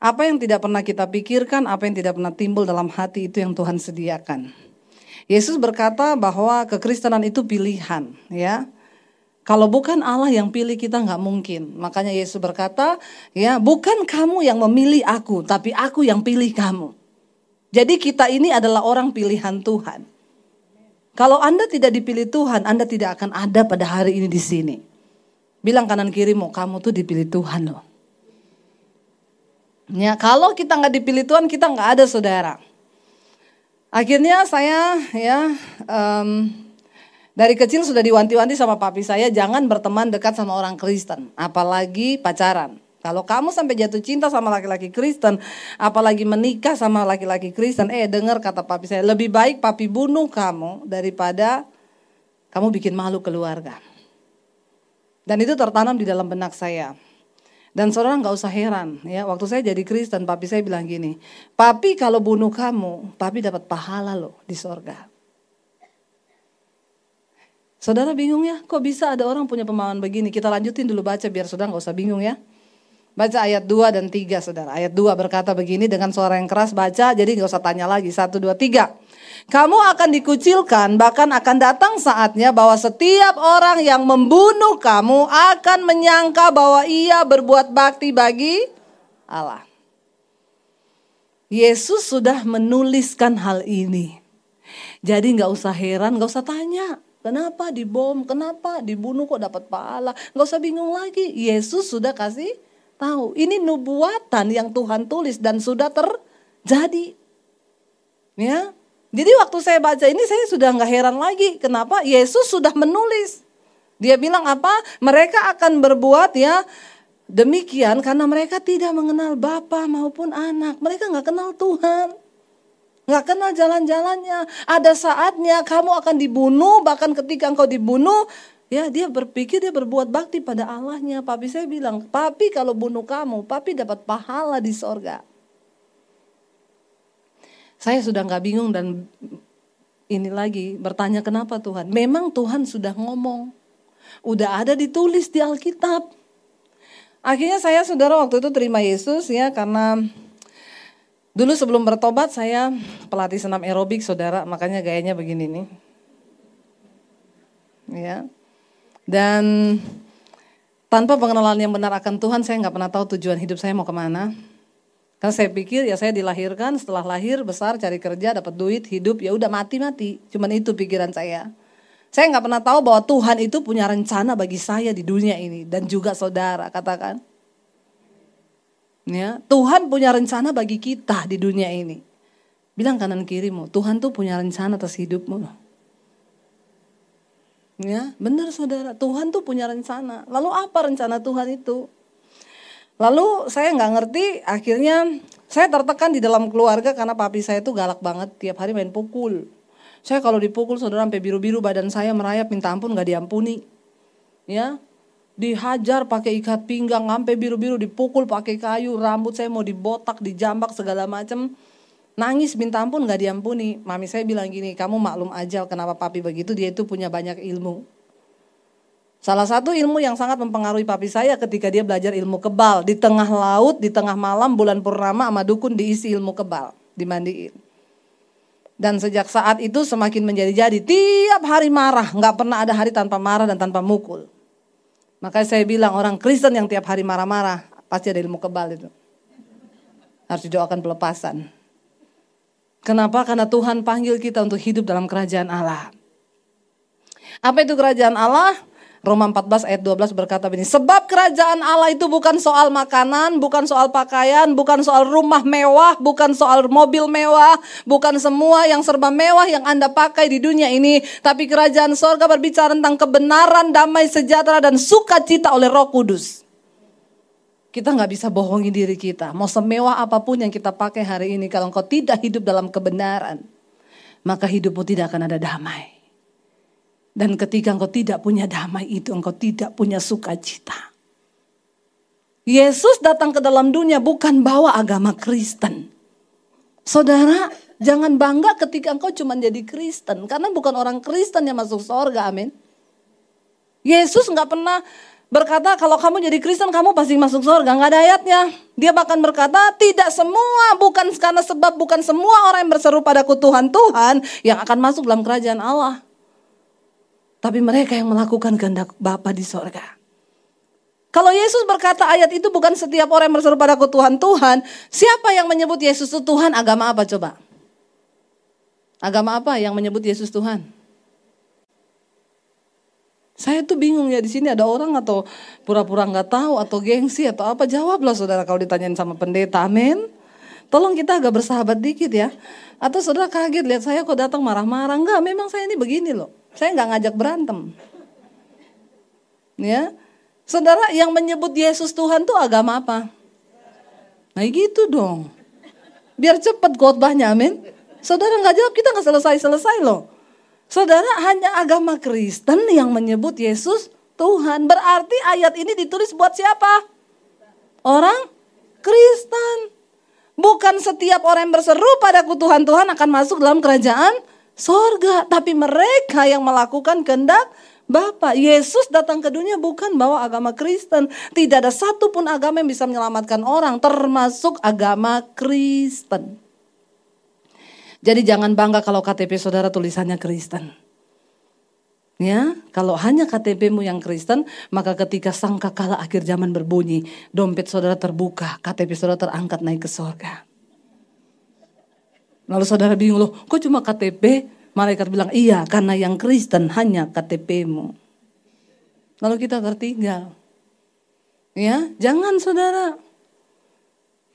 Apa yang tidak pernah kita pikirkan, apa yang tidak pernah timbul dalam hati, itu yang Tuhan sediakan. Yesus berkata bahwa kekristenan itu pilihan, ya. Kalau bukan Allah yang pilih kita nggak mungkin. Makanya Yesus berkata, ya, bukan kamu yang memilih aku, tapi aku yang pilih kamu. Jadi kita ini adalah orang pilihan Tuhan. Kalau Anda tidak dipilih Tuhan, Anda tidak akan ada pada hari ini di sini. Bilang kanan kirimu, kamu tuh dipilih Tuhan loh. Ya, kalau kita nggak dipilih Tuhan, kita nggak ada, saudara. Akhirnya saya dari kecil sudah diwanti-wanti sama papi saya, jangan berteman dekat sama orang Kristen, apalagi pacaran. Kalau kamu sampai jatuh cinta sama laki-laki Kristen, apalagi menikah sama laki-laki Kristen, dengar kata papi saya, lebih baik papi bunuh kamu daripada kamu bikin malu keluarga. Dan itu tertanam di dalam benak saya. Dan saudara nggak usah heran, ya, waktu saya jadi Kristen, papi saya bilang gini, papi kalau bunuh kamu, papi dapat pahala loh di sorga. Saudara bingung ya, kok bisa ada orang punya pemahaman begini? Kita lanjutin dulu baca biar saudara nggak usah bingung ya. Baca ayat 2 dan 3 saudara. Ayat 2 berkata begini dengan suara yang keras, baca, jadi nggak usah tanya lagi. 1, 2, 3. Kamu akan dikucilkan, bahkan akan datang saatnya bahwa setiap orang yang membunuh kamu akan menyangka bahwa ia berbuat bakti bagi Allah. Yesus sudah menuliskan hal ini. Jadi gak usah heran, gak usah tanya. Kenapa dibom, kenapa dibunuh kok dapat pahala. Gak usah bingung lagi, Yesus sudah kasih tahu. Ini nubuatan yang Tuhan tulis dan sudah terjadi. Ya. Jadi waktu saya baca ini saya sudah gak heran lagi. Kenapa? Yesus sudah menulis. Dia bilang apa? Mereka akan berbuat ya demikian karena mereka tidak mengenal Bapa maupun anak. Mereka gak kenal Tuhan. Gak kenal jalan-jalannya. Ada saatnya kamu akan dibunuh. Bahkan ketika engkau dibunuh, ya dia berpikir dia berbuat bakti pada Allahnya. Papi saya bilang, papi kalau bunuh kamu, papi dapat pahala di sorga. Saya sudah gak bingung dan ini lagi bertanya kenapa Tuhan. Memang Tuhan sudah ngomong. Udah ada ditulis di Alkitab. Akhirnya saya saudara waktu itu terima Yesus ya karena dulu sebelum bertobat saya pelatih senam aerobik saudara. Makanya gayanya begini nih. Ya. Dan tanpa pengenalan yang benar akan Tuhan saya gak pernah tahu tujuan hidup saya mau kemana. Karena saya pikir ya saya dilahirkan, setelah lahir besar cari kerja dapat duit hidup ya udah mati. Cuman itu pikiran saya. Saya nggak pernah tahu bahwa Tuhan itu punya rencana bagi saya di dunia ini dan juga saudara katakan. Ya, Tuhan punya rencana bagi kita di dunia ini. Bilang kanan kirimu, Tuhan tuh punya rencana atas hidupmu. Ya, benar saudara, Tuhan tuh punya rencana. Lalu apa rencana Tuhan itu? Lalu saya nggak ngerti, akhirnya saya tertekan di dalam keluarga karena papi saya tuh galak banget, tiap hari main pukul. Saya kalau dipukul saudara sampai biru-biru badan saya merayap minta ampun nggak diampuni. Ya, dihajar pakai ikat pinggang sampai biru-biru, dipukul pakai kayu, rambut saya mau dibotak, dijambak segala macam. Nangis minta ampun nggak diampuni. Mami saya bilang gini, kamu maklum aja kenapa papi begitu, dia itu punya banyak ilmu. Salah satu ilmu yang sangat mempengaruhi papi saya ketika dia belajar ilmu kebal. Di tengah laut, di tengah malam, bulan purnama sama dukun diisi ilmu kebal. Dimandiin. Dan sejak saat itu semakin menjadi-jadi. Tiap hari marah. Gak pernah ada hari tanpa marah dan tanpa mukul. Makanya saya bilang orang Kristen yang tiap hari marah-marah. Pasti ada ilmu kebal itu. Harus didoakan pelepasan. Kenapa? Karena Tuhan panggil kita untuk hidup dalam kerajaan Allah. Apa itu kerajaan Allah? Roma 14 ayat 12 berkata begini, sebab kerajaan Allah itu bukan soal makanan, bukan soal pakaian, bukan soal rumah mewah, bukan soal mobil mewah, bukan semua yang serba mewah yang Anda pakai di dunia ini, tapi kerajaan sorga berbicara tentang kebenaran, damai sejahtera dan sukacita oleh Roh Kudus. Kita gak bisa bohongi diri kita, mau semewah apapun yang kita pakai hari ini, kalau engkau tidak hidup dalam kebenaran, maka hidupmu tidak akan ada damai. Dan ketika engkau tidak punya damai itu, engkau tidak punya sukacita. Yesus datang ke dalam dunia bukan bawa agama Kristen. Saudara, jangan bangga ketika engkau cuma jadi Kristen. Karena bukan orang Kristen yang masuk surga, amin. Yesus gak pernah berkata kalau kamu jadi Kristen kamu pasti masuk surga. Nggak ada ayatnya. Dia bahkan berkata tidak semua, bukan semua orang yang berseru padaku Tuhan, Tuhan yang akan masuk dalam kerajaan Allah. Tapi mereka yang melakukan kehendak Bapa di sorga. Kalau Yesus berkata ayat itu bukan setiap orang yang berseru padaku Tuhan, Tuhan. Siapa yang menyebut Yesus itu Tuhan? Agama apa coba? Agama apa yang menyebut Yesus Tuhan? Saya tuh bingung ya, di sini ada orang atau pura-pura nggak tahu atau gengsi atau apa. Jawablah saudara kalau ditanyain sama pendeta, amin. Tolong kita agak bersahabat dikit ya. Atau saudara kaget lihat saya kok datang marah-marah. Enggak, memang saya ini begini loh. Saya nggak ngajak berantem. Ya, saudara yang menyebut Yesus Tuhan tuh agama apa? Nah gitu dong. Biar cepat khotbahnya, amin. Saudara nggak jawab kita nggak selesai loh. Saudara, hanya agama Kristen yang menyebut Yesus Tuhan. Berarti ayat ini ditulis buat siapa? Orang Kristen. Bukan setiap orang yang berseru padaku Tuhan, Tuhan akan masuk dalam kerajaan sorga. Tapi mereka yang melakukan kehendak Bapa. Yesus datang ke dunia bukan bawa agama Kristen. Tidak ada satupun agama yang bisa menyelamatkan orang, termasuk agama Kristen. Jadi jangan bangga kalau KTP saudara tulisannya Kristen. Ya, kalau hanya KTP-mu yang Kristen, maka ketika sangkakala akhir zaman berbunyi, dompet saudara terbuka, KTP saudara terangkat naik ke surga. Lalu saudara bingung, loh kok cuma KTP? Malaikat bilang, iya karena yang Kristen hanya KTP-mu. Lalu kita tertinggal. Ya, jangan saudara.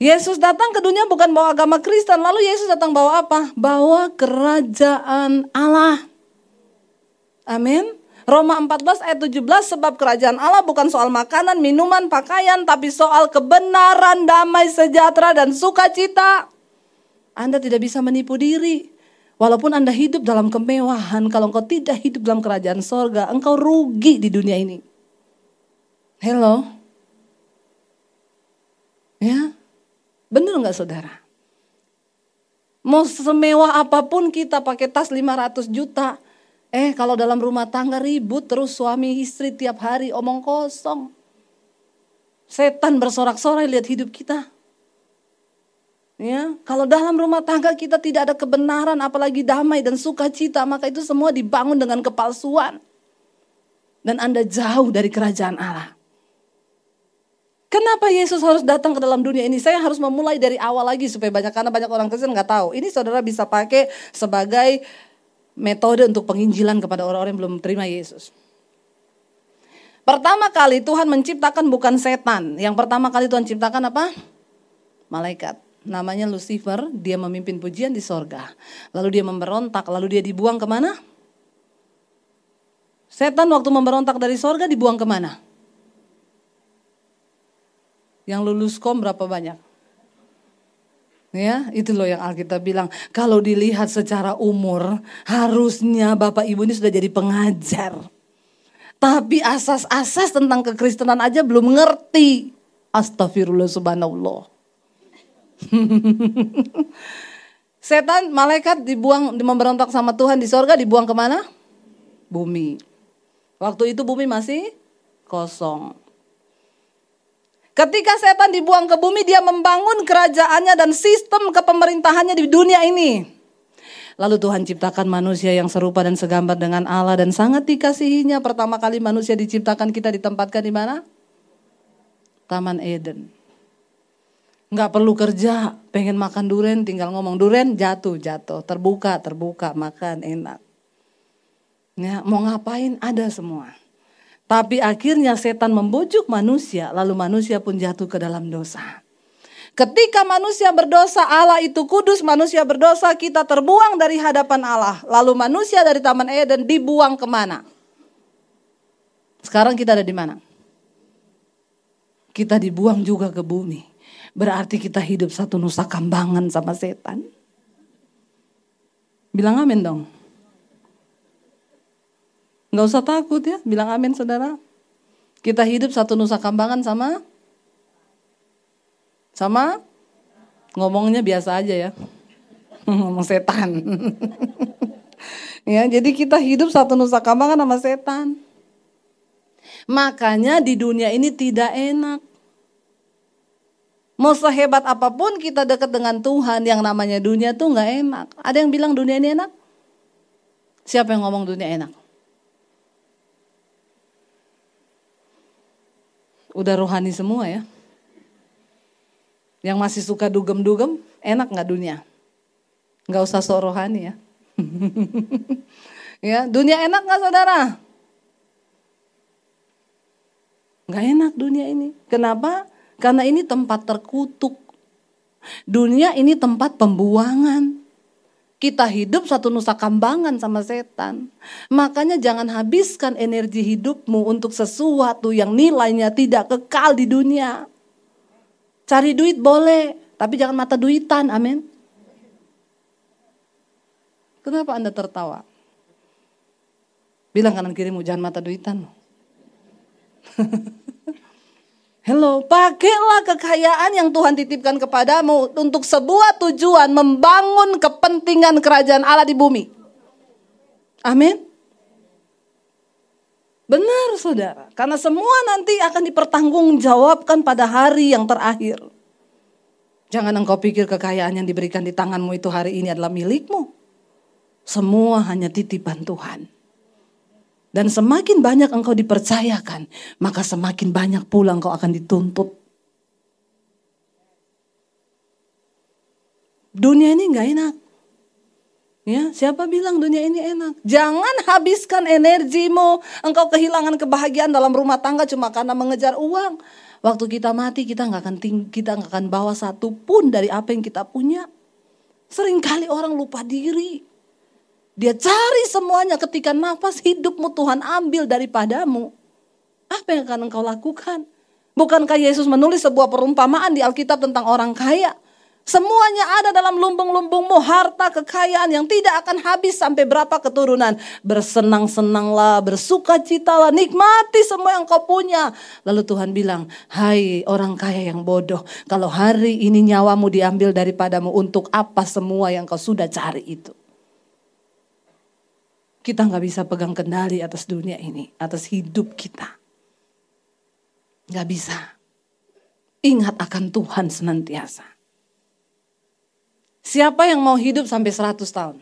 Yesus datang ke dunia bukan bawa agama Kristen. Lalu Yesus datang bawa apa? Bawa kerajaan Allah. Amin. Roma 14 ayat 17, sebab kerajaan Allah bukan soal makanan, minuman, pakaian, tapi soal kebenaran, damai, sejahtera, dan sukacita. Anda tidak bisa menipu diri. Walaupun Anda hidup dalam kemewahan, kalau engkau tidak hidup dalam kerajaan sorga, engkau rugi di dunia ini. Hello? Ya? Benar nggak saudara? Mau semewah apapun kita pakai tas 500 juta. Kalau dalam rumah tangga ribut terus suami istri tiap hari omong kosong. Setan bersorak-sorai lihat hidup kita. Ya, kalau dalam rumah tangga kita tidak ada kebenaran apalagi damai dan sukacita, maka itu semua dibangun dengan kepalsuan. Dan Anda jauh dari kerajaan Allah. Kenapa Yesus harus datang ke dalam dunia ini? Saya harus memulai dari awal lagi supaya karena banyak orang Kristen nggak tahu. Ini saudara bisa pakai sebagai metode untuk penginjilan kepada orang-orang yang belum terima Yesus. Pertama kali Tuhan menciptakan bukan setan. Yang pertama kali Tuhan ciptakan apa? Malaikat. Namanya Lucifer. Dia memimpin pujian di sorga. Lalu dia memberontak. Lalu dia dibuang kemana? Setan waktu memberontak dari sorga dibuang kemana? Yang lulus kom berapa banyak? Ya, itu loh yang Alkitab bilang. Kalau dilihat secara umur, harusnya Bapak Ibu ini sudah jadi pengajar. Tapi asas-asas tentang kekristenan aja belum ngerti. Astagfirullah subhanallah. Setan, malaikat dibuang, memberontak sama Tuhan di sorga, dibuang kemana? Bumi. Waktu itu bumi masih kosong. Ketika setan dibuang ke bumi, dia membangun kerajaannya dan sistem kepemerintahannya di dunia ini. Lalu Tuhan ciptakan manusia yang serupa dan segambar dengan Allah dan sangat dikasihinya. Pertama kali manusia diciptakan, kita ditempatkan di mana? Taman Eden. Nggak perlu kerja, pengen makan durian, tinggal ngomong durian, jatuh, terbuka, makan enak. Ya, mau ngapain ada semua. Tapi akhirnya setan membujuk manusia, lalu manusia pun jatuh ke dalam dosa. Ketika manusia berdosa, Allah itu kudus, manusia berdosa, kita terbuang dari hadapan Allah. Lalu manusia dari Taman Eden dibuang kemana? Sekarang kita ada di mana? Kita dibuang juga ke bumi. Berarti kita hidup satu nusa kambangan sama setan. Bilang amin dong. Nggak usah takut ya, bilang amin saudara. Kita hidup satu nusa kambangan sama ngomongnya biasa aja ya. Ngomong setan. Ya, jadi kita hidup satu nusa kambangan sama setan. Makanya di dunia ini tidak enak. Mau sehebat apapun kita dekat dengan Tuhan, yang namanya dunia tuh gak enak. Ada yang bilang dunia ini enak? Siapa yang ngomong dunia enak? Udah rohani semua ya. Yang masih suka dugem-dugem, enak gak dunia? Gak usah sok rohani ya. Ya, dunia enak gak saudara? Gak enak dunia ini. Kenapa? Karena ini tempat terkutuk. Dunia ini tempat pembuangan. Kita hidup satu nusa kambangan sama setan. Makanya jangan habiskan energi hidupmu untuk sesuatu yang nilainya tidak kekal di dunia. Cari duit boleh, tapi jangan mata duitan, amin. Kenapa Anda tertawa? Bilang kanan kirimu, jangan mata duitan. Hello, pakailah kekayaan yang Tuhan titipkan kepadamu untuk sebuah tujuan membangun kepentingan kerajaan Allah di bumi. Amin. Benar saudara, karena semua nanti akan dipertanggungjawabkan pada hari yang terakhir. Jangan engkau pikir kekayaan yang diberikan di tanganmu itu hari ini adalah milikmu. Semua hanya titipan Tuhan. Dan semakin banyak engkau dipercayakan, maka semakin banyak pula engkau akan dituntut. Dunia ini gak enak. Ya, siapa bilang dunia ini enak? Jangan habiskan energimu, engkau kehilangan kebahagiaan dalam rumah tangga cuma karena mengejar uang. Waktu kita mati kita gak akan bawa satu pun dari apa yang kita punya. Seringkali orang lupa diri. Dia cari semuanya, ketika nafas hidupmu Tuhan ambil daripadamu. Apa yang akan engkau lakukan? Bukankah Yesus menulis sebuah perumpamaan di Alkitab tentang orang kaya? Semuanya ada dalam lumbung-lumbungmu, harta kekayaan yang tidak akan habis sampai berapa keturunan. Bersenang-senanglah, bersukacitalah, nikmati semua yang kau punya. Lalu Tuhan bilang, hai orang kaya yang bodoh, kalau hari ini nyawamu diambil daripadamu, untuk apa semua yang kau sudah cari itu? Kita gak bisa pegang kendali atas dunia ini, atas hidup kita. Gak bisa. Ingat akan Tuhan senantiasa. Siapa yang mau hidup sampai 100 tahun?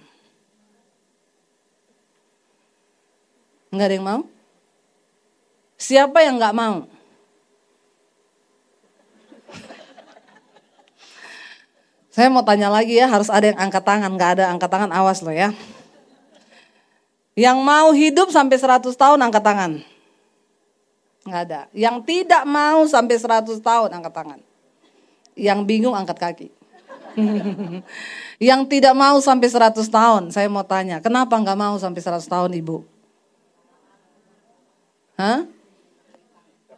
Gak ada yang mau? Siapa yang gak mau? Saya mau tanya lagi ya, harus ada yang angkat tangan. Gak ada angkat tangan, awas loh ya. Yang mau hidup sampai 100 tahun angkat tangan. Enggak ada. Yang tidak mau sampai 100 tahun angkat tangan. Yang bingung angkat kaki. Yang tidak mau sampai 100 tahun, saya mau tanya, kenapa enggak mau sampai 100 tahun Ibu? Hah?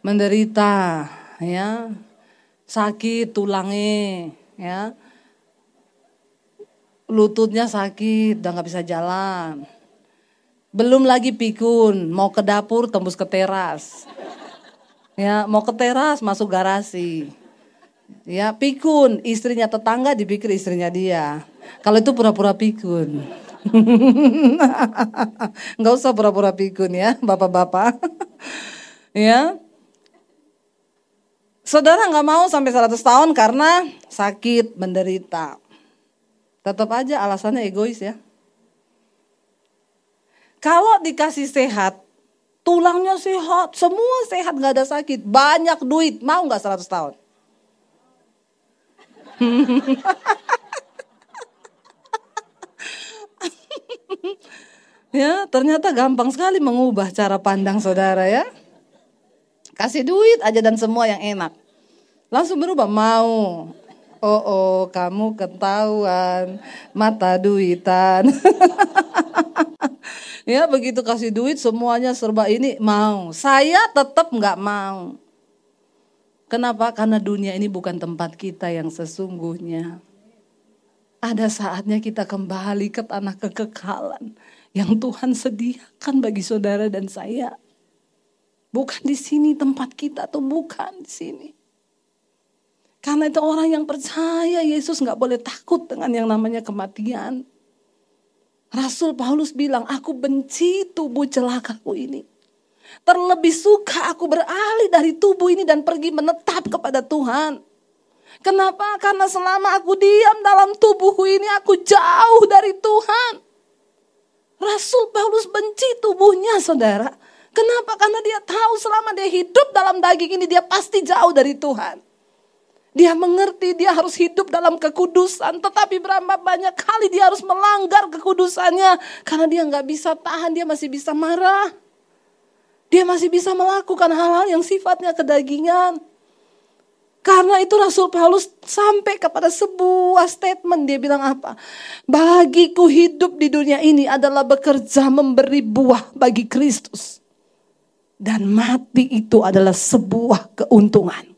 Menderita, ya. Sakit tulangnya, ya. Lututnya sakit, udah enggak bisa jalan. Belum lagi pikun, mau ke dapur tembus ke teras. Ya, mau ke teras masuk garasi. Ya, pikun, istrinya tetangga dipikir istrinya dia. Kalau itu pura-pura pikun. Enggak usah pura-pura pikun ya, bapak-bapak. Ya. Saudara enggak mau sampai 100 tahun karena sakit, menderita. Tetap aja alasannya egois ya. Kalau dikasih sehat, tulangnya sehat, semua sehat, gak ada sakit, banyak duit, mau gak 100 tahun? Ya, ternyata gampang sekali mengubah cara pandang saudara ya. Kasih duit aja dan semua yang enak. Langsung berubah, mau. Oh, kamu ketahuan, mata duitan. Ya, begitu kasih duit semuanya serba ini mau. Saya tetap gak mau. Kenapa? Karena dunia ini bukan tempat kita yang sesungguhnya. Ada saatnya kita kembali ke tanah kekekalan yang Tuhan sediakan bagi saudara dan saya. Bukan di sini tempat kita, tuh bukan di sini. Karena itu orang yang percaya Yesus gak boleh takut dengan yang namanya kematian. Rasul Paulus bilang, aku benci tubuh celakaku ini. Terlebih suka aku beralih dari tubuh ini dan pergi menetap kepada Tuhan. Kenapa? Karena selama aku diam dalam tubuhku ini, aku jauh dari Tuhan. Rasul Paulus benci tubuhnya, saudara. Kenapa? Karena dia tahu selama dia hidup dalam daging ini, dia pasti jauh dari Tuhan. Dia mengerti dia harus hidup dalam kekudusan. Tetapi berapa banyak kali dia harus melanggar kekudusannya. Karena dia gak bisa tahan, dia masih bisa marah. Dia masih bisa melakukan hal-hal yang sifatnya kedagingan. Karena itu Rasul Paulus sampai kepada sebuah statement. Dia bilang apa? Bagiku hidup di dunia ini adalah bekerja memberi buah bagi Kristus. Dan mati itu adalah sebuah keuntungan.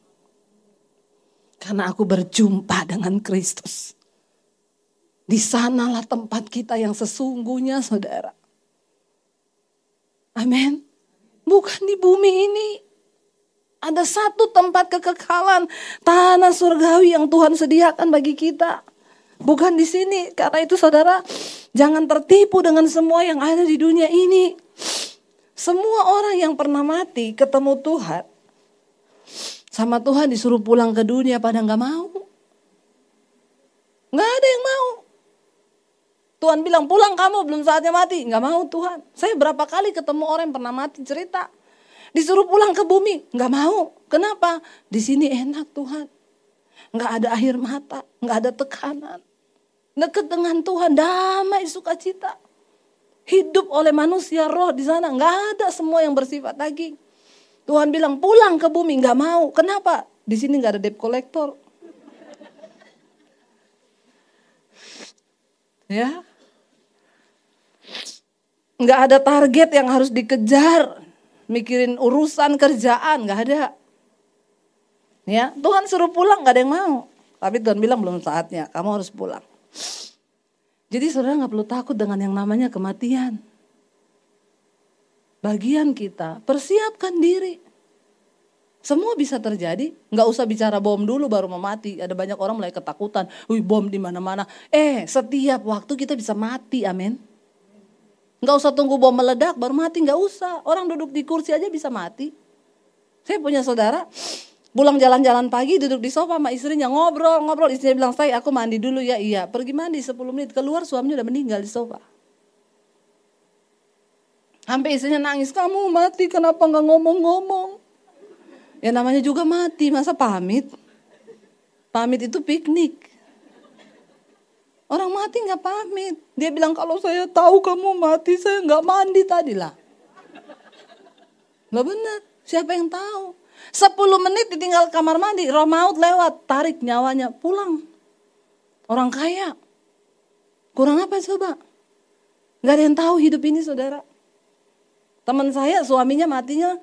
Karena aku berjumpa dengan Kristus. Di sanalah tempat kita yang sesungguhnya, saudara. Amin. Bukan di bumi ini. Ada satu tempat kekekalan, tanah surgawi yang Tuhan sediakan bagi kita. Bukan di sini. Karena itu saudara, jangan tertipu dengan semua yang ada di dunia ini. Semua orang yang pernah mati ketemu Tuhan, sama Tuhan disuruh pulang ke dunia pada gak mau. Gak ada yang mau. Tuhan bilang pulang kamu, belum saatnya mati. Gak mau Tuhan. Saya berapa kali ketemu orang yang pernah mati cerita. Disuruh pulang ke bumi, gak mau. Kenapa? Di sini enak Tuhan. Gak ada air mata, gak ada tekanan. Dekat dengan Tuhan, damai sukacita. Hidup oleh manusia roh di sana, gak ada semua yang bersifat daging. Tuhan bilang pulang ke bumi, gak mau. Kenapa? Di sini gak ada debt collector. Ya, gak ada target yang harus dikejar. Mikirin urusan kerjaan, gak ada. Ya, Tuhan suruh pulang gak ada yang mau. Tapi Tuhan bilang belum saatnya, kamu harus pulang. Jadi saudara gak perlu takut dengan yang namanya kematian. Bagian kita, persiapkan diri. Semua bisa terjadi, gak usah bicara bom dulu baru mau mati. Ada banyak orang mulai ketakutan, wih bom di mana-mana. Setiap waktu kita bisa mati, amin. Gak usah tunggu bom meledak baru mati, gak usah. Orang duduk di kursi aja bisa mati. Saya punya saudara, pulang jalan-jalan pagi duduk di sofa sama istrinya ngobrol. Istrinya bilang, "Say, aku mandi dulu ya." Iya, pergi mandi 10 menit, keluar suaminya udah meninggal di sofa. Sampai istrinya nangis, "Kamu mati kenapa gak ngomong-ngomong?" Ya namanya juga mati, masa pamit? Pamit itu piknik. Orang mati gak pamit. Dia bilang, "Kalau saya tahu kamu mati, saya gak mandi tadi lah." Gak benar, siapa yang tahu? 10 menit ditinggal kamar mandi, roh maut lewat, tarik nyawanya, pulang. Orang kaya. Kurang apa coba? Gak ada yang tahu hidup ini saudara. Teman saya suaminya matinya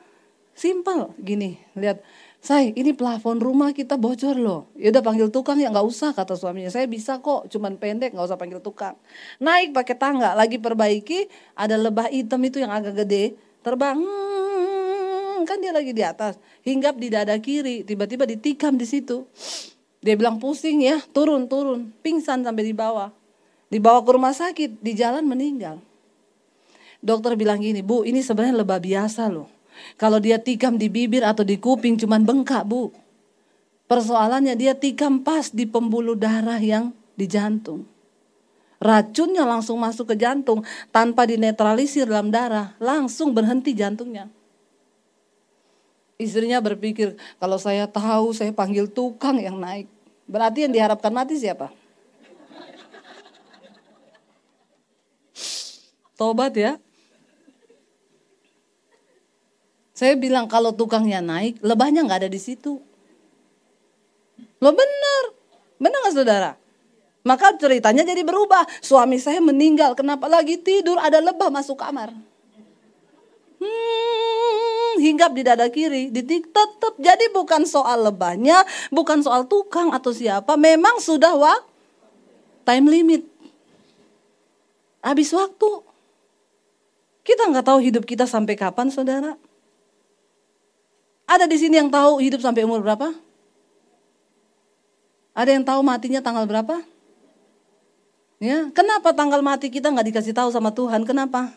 simpel gini, lihat, "Say, ini plafon rumah kita bocor loh." Ya udah panggil tukang ya, nggak usah kata suaminya. "Saya bisa kok, cuman pendek, nggak usah panggil tukang." Naik pakai tangga, lagi perbaiki, ada lebah hitam itu yang agak gede, terbang, kan dia lagi di atas, hinggap di dada kiri, tiba-tiba ditikam di situ. Dia bilang pusing ya, turun, pingsan sampai di bawah. Dibawa ke rumah sakit, di jalan meninggal. Dokter bilang gini, "Bu, ini sebenarnya lebah biasa loh. Kalau dia tikam di bibir atau di kuping cuman bengkak, Bu. Persoalannya dia tikam pas di pembuluh darah yang di jantung. Racunnya langsung masuk ke jantung tanpa dinetralisir dalam darah, langsung berhenti jantungnya." Istrinya berpikir, kalau saya tahu saya panggil tukang yang naik. Berarti yang diharapkan mati siapa? Tobat ya. Saya bilang kalau tukangnya naik, lebahnya gak ada di situ. Loh benar gak saudara? Maka ceritanya jadi berubah. Suami saya meninggal, kenapa lagi tidur ada lebah masuk kamar. Hinggap di dada kiri, tetap. Jadi bukan soal lebahnya, bukan soal tukang atau siapa. Memang sudah time limit. Habis waktu. Kita gak tahu hidup kita sampai kapan saudara. Ada di sini yang tahu hidup sampai umur berapa? Ada yang tahu matinya tanggal berapa? Ya, kenapa tanggal mati kita nggak dikasih tahu sama Tuhan? Kenapa?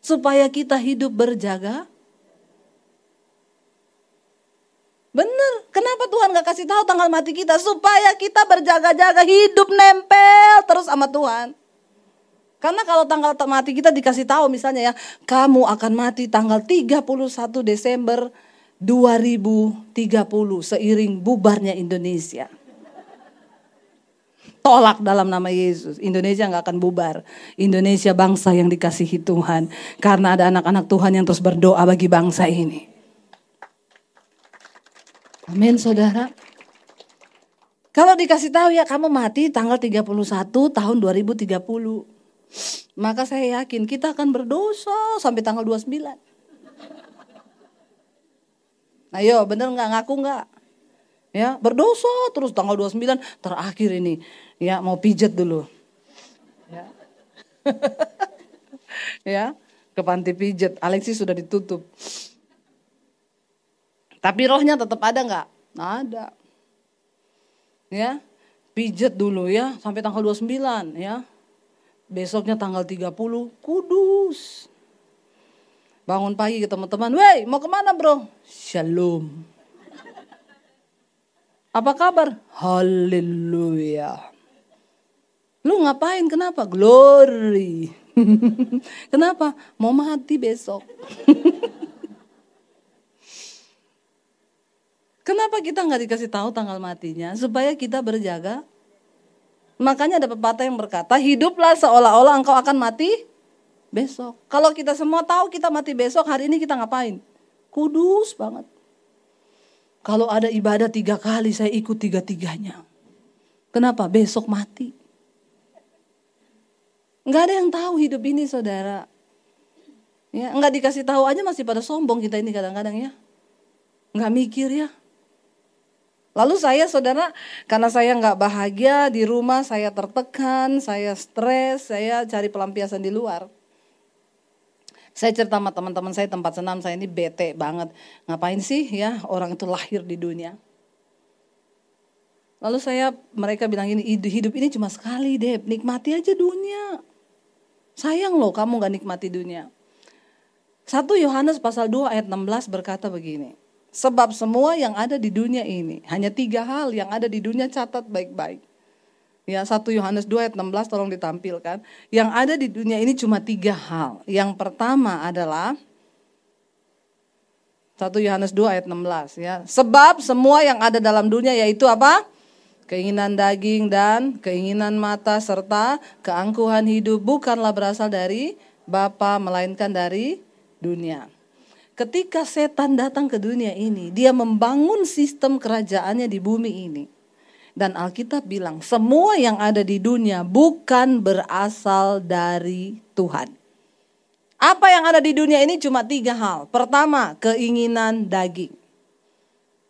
Supaya kita hidup berjaga. Bener, kenapa Tuhan gak kasih tahu tanggal mati kita? Supaya kita berjaga-jaga, hidup nempel terus sama Tuhan. Karena kalau tanggal mati kita dikasih tahu misalnya ya, kamu akan mati tanggal 31 Desember 2030 seiring bubarnya Indonesia. Tolak dalam nama Yesus. Indonesia gak akan bubar. Indonesia bangsa yang dikasihi Tuhan. Karena ada anak-anak Tuhan yang terus berdoa bagi bangsa ini. Amin saudara. Kalau dikasih tahu ya kamu mati tanggal 31 tahun 2030. Maka saya yakin kita akan berdosa sampai tanggal 29. Ayo bener gak, ngaku gak? Ya berdosa terus tanggal 29 terakhir ini. Ya mau pijet dulu. Ya, ya ke panti pijet. Alexis sudah ditutup. Tapi rohnya tetap ada nggak? Ada. Ya, pijet dulu ya sampai tanggal 29 ya. Besoknya tanggal 30 kudus. Bangun pagi ke teman-teman, "Wey, mau kemana bro?" "Shalom." "Apa kabar?" "Haleluya." "Lu ngapain? Kenapa?" "Glory." "Kenapa?" "Mau mati besok." Kenapa kita nggak dikasih tahu tanggal matinya? Supaya kita berjaga. Makanya ada pepatah yang berkata, hiduplah seolah-olah engkau akan mati besok. Kalau kita semua tahu kita mati besok, hari ini kita ngapain? Kudus banget. Kalau ada ibadah 3 kali, saya ikut 3-3-nya. Kenapa? Besok mati. Nggak ada yang tahu hidup ini saudara. Ya, nggak dikasih tahu aja masih pada sombong kita ini kadang-kadang ya. Nggak mikir ya. Lalu saya saudara, karena saya nggak bahagia di rumah, saya tertekan, saya stres, saya cari pelampiasan di luar. Saya cerita sama teman-teman saya tempat senam, saya ini bete banget. Ngapain sih ya orang itu lahir di dunia. Lalu mereka bilang gini, hidup ini cuma sekali Deb, nikmati aja dunia. Sayang loh kamu gak nikmati dunia. 1 Yohanes pasal 2 ayat 16 berkata begini. Sebab semua yang ada di dunia ini, hanya 3 hal yang ada di dunia, catat baik-baik. Ya, 1 Yohanes 2 ayat 16 tolong ditampilkan. Yang ada di dunia ini cuma 3 hal. Yang pertama adalah 1 Yohanes 2 ayat 16 ya. Sebab semua yang ada dalam dunia yaitu apa? Keinginan daging dan keinginan mata serta keangkuhan hidup bukanlah berasal dari Bapa melainkan dari dunia. Ketika setan datang ke dunia ini, dia membangun sistem kerajaannya di bumi ini. Dan Alkitab bilang, semua yang ada di dunia bukan berasal dari Tuhan. Apa yang ada di dunia ini cuma 3 hal. Pertama, keinginan daging.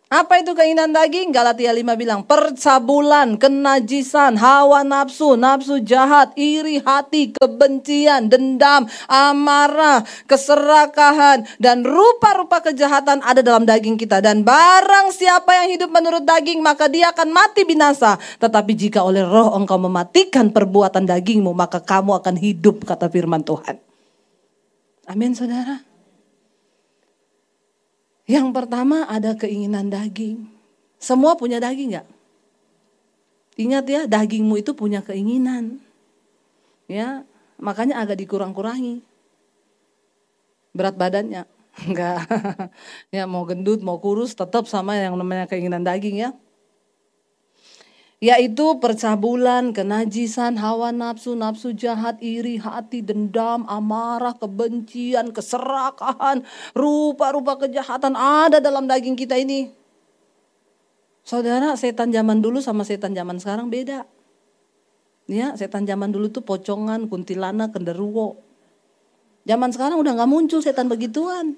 Apa itu keinginan daging? Galatia 5 bilang, percabulan, kenajisan, hawa nafsu, nafsu jahat, iri hati, kebencian, dendam, amarah, keserakahan, dan rupa-rupa kejahatan ada dalam daging kita. Dan barang siapa yang hidup menurut daging, maka dia akan mati binasa. Tetapi jika oleh roh engkau mematikan perbuatan dagingmu, maka kamu akan hidup, kata firman Tuhan. Amin saudara. Yang pertama ada keinginan daging. Semua punya daging gak? Ingat ya, dagingmu itu punya keinginan. Ya, makanya agak dikurang-kurangi berat badannya. Enggak. Ya, mau gendut, mau kurus tetap sama yang namanya keinginan daging ya. Yaitu percabulan, kenajisan, hawa nafsu, nafsu jahat, iri hati, dendam, amarah, kebencian, keserakahan, rupa-rupa kejahatan ada dalam daging kita ini. Saudara, setan zaman dulu sama setan zaman sekarang beda. Ya, setan zaman dulu tuh pocongan, kuntilanak, genderuwo. Zaman sekarang udah gak muncul setan begituan.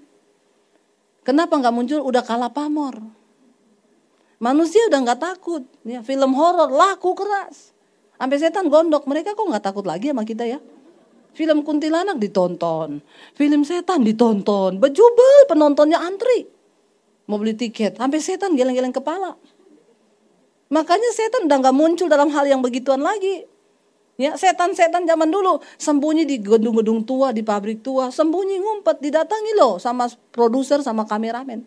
Kenapa gak muncul? Udah kalah pamor. Manusia udah gak takut. Ya, film horor laku keras. Sampai setan gondok. Mereka kok gak takut lagi sama kita ya. Film kuntilanak ditonton. Film setan ditonton. Bejubel penontonnya antri. Mau beli tiket. Sampai setan geleng-geleng kepala. Makanya setan udah gak muncul dalam hal yang begituan lagi. Ya, setan-setan zaman dulu sembunyi di gedung-gedung tua, di pabrik tua. Sembunyi ngumpet, didatangi loh sama produser sama kameramen.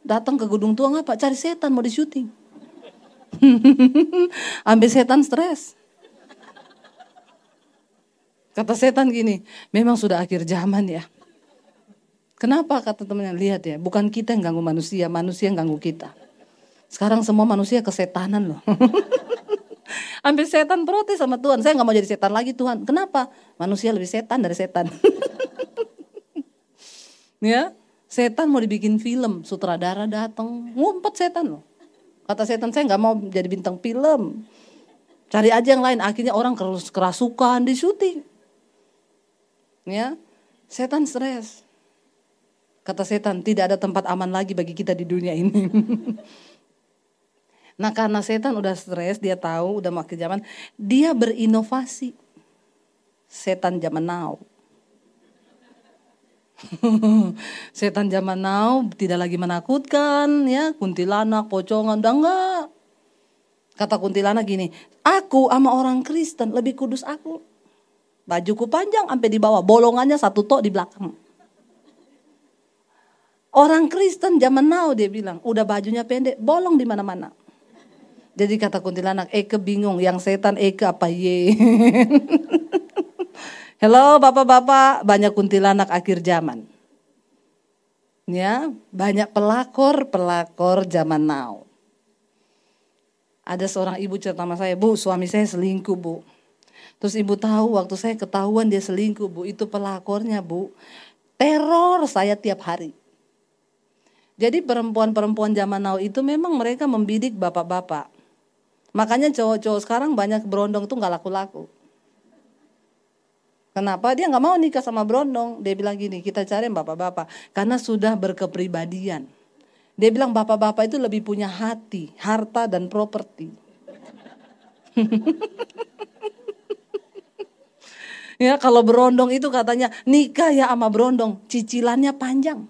Datang ke gedung tua ngapa? Cari setan mau di syuting. Ambil setan stres. Kata setan gini, memang sudah akhir zaman ya. Kenapa kata temannya? Lihat ya, bukan kita yang ganggu manusia, manusia yang ganggu kita. Sekarang semua manusia kesetanan loh. Ambil setan protes sama Tuhan, saya gak mau jadi setan lagi Tuhan. Kenapa? Manusia lebih setan dari setan. Ya, setan mau dibikin film, sutradara datang, ngumpet setan loh. Kata setan, saya gak mau jadi bintang film. Cari aja yang lain, akhirnya orang kerasukan di syuting. Ya, setan stres. Kata setan, tidak ada tempat aman lagi bagi kita di dunia ini. Nah karena setan udah stres, dia tahu udah makin zaman, dia berinovasi. Setan zaman now. Setan zaman now tidak lagi menakutkan, ya, kuntilanak, pocongan, udah enggak. Kata kuntilanak gini, aku sama orang Kristen lebih kudus aku. Bajuku panjang sampai di bawah, bolongannya satu tok di belakang. Orang Kristen zaman now dia bilang, udah bajunya pendek, bolong di mana-mana. Jadi kata kuntilanak, Eke bingung, yang setan Eke apa ye? Halo bapak-bapak, banyak kuntilanak akhir zaman. Ya, banyak pelakor zaman now. Ada seorang ibu cerita sama saya, Bu, suami saya selingkuh, Bu. Terus ibu tahu waktu saya ketahuan dia selingkuh, Bu, itu pelakornya, Bu. Teror saya tiap hari. Jadi perempuan-perempuan zaman now itu memang mereka membidik bapak-bapak. Makanya cowok-cowok sekarang banyak berondong tuh gak laku-laku. Kenapa? Dia gak mau nikah sama berondong. Dia bilang gini, kita cari bapak-bapak. Karena sudah berkepribadian. Dia bilang bapak-bapak itu lebih punya hati, harta dan properti. Ya kalau berondong itu katanya nikah ya sama berondong, cicilannya panjang.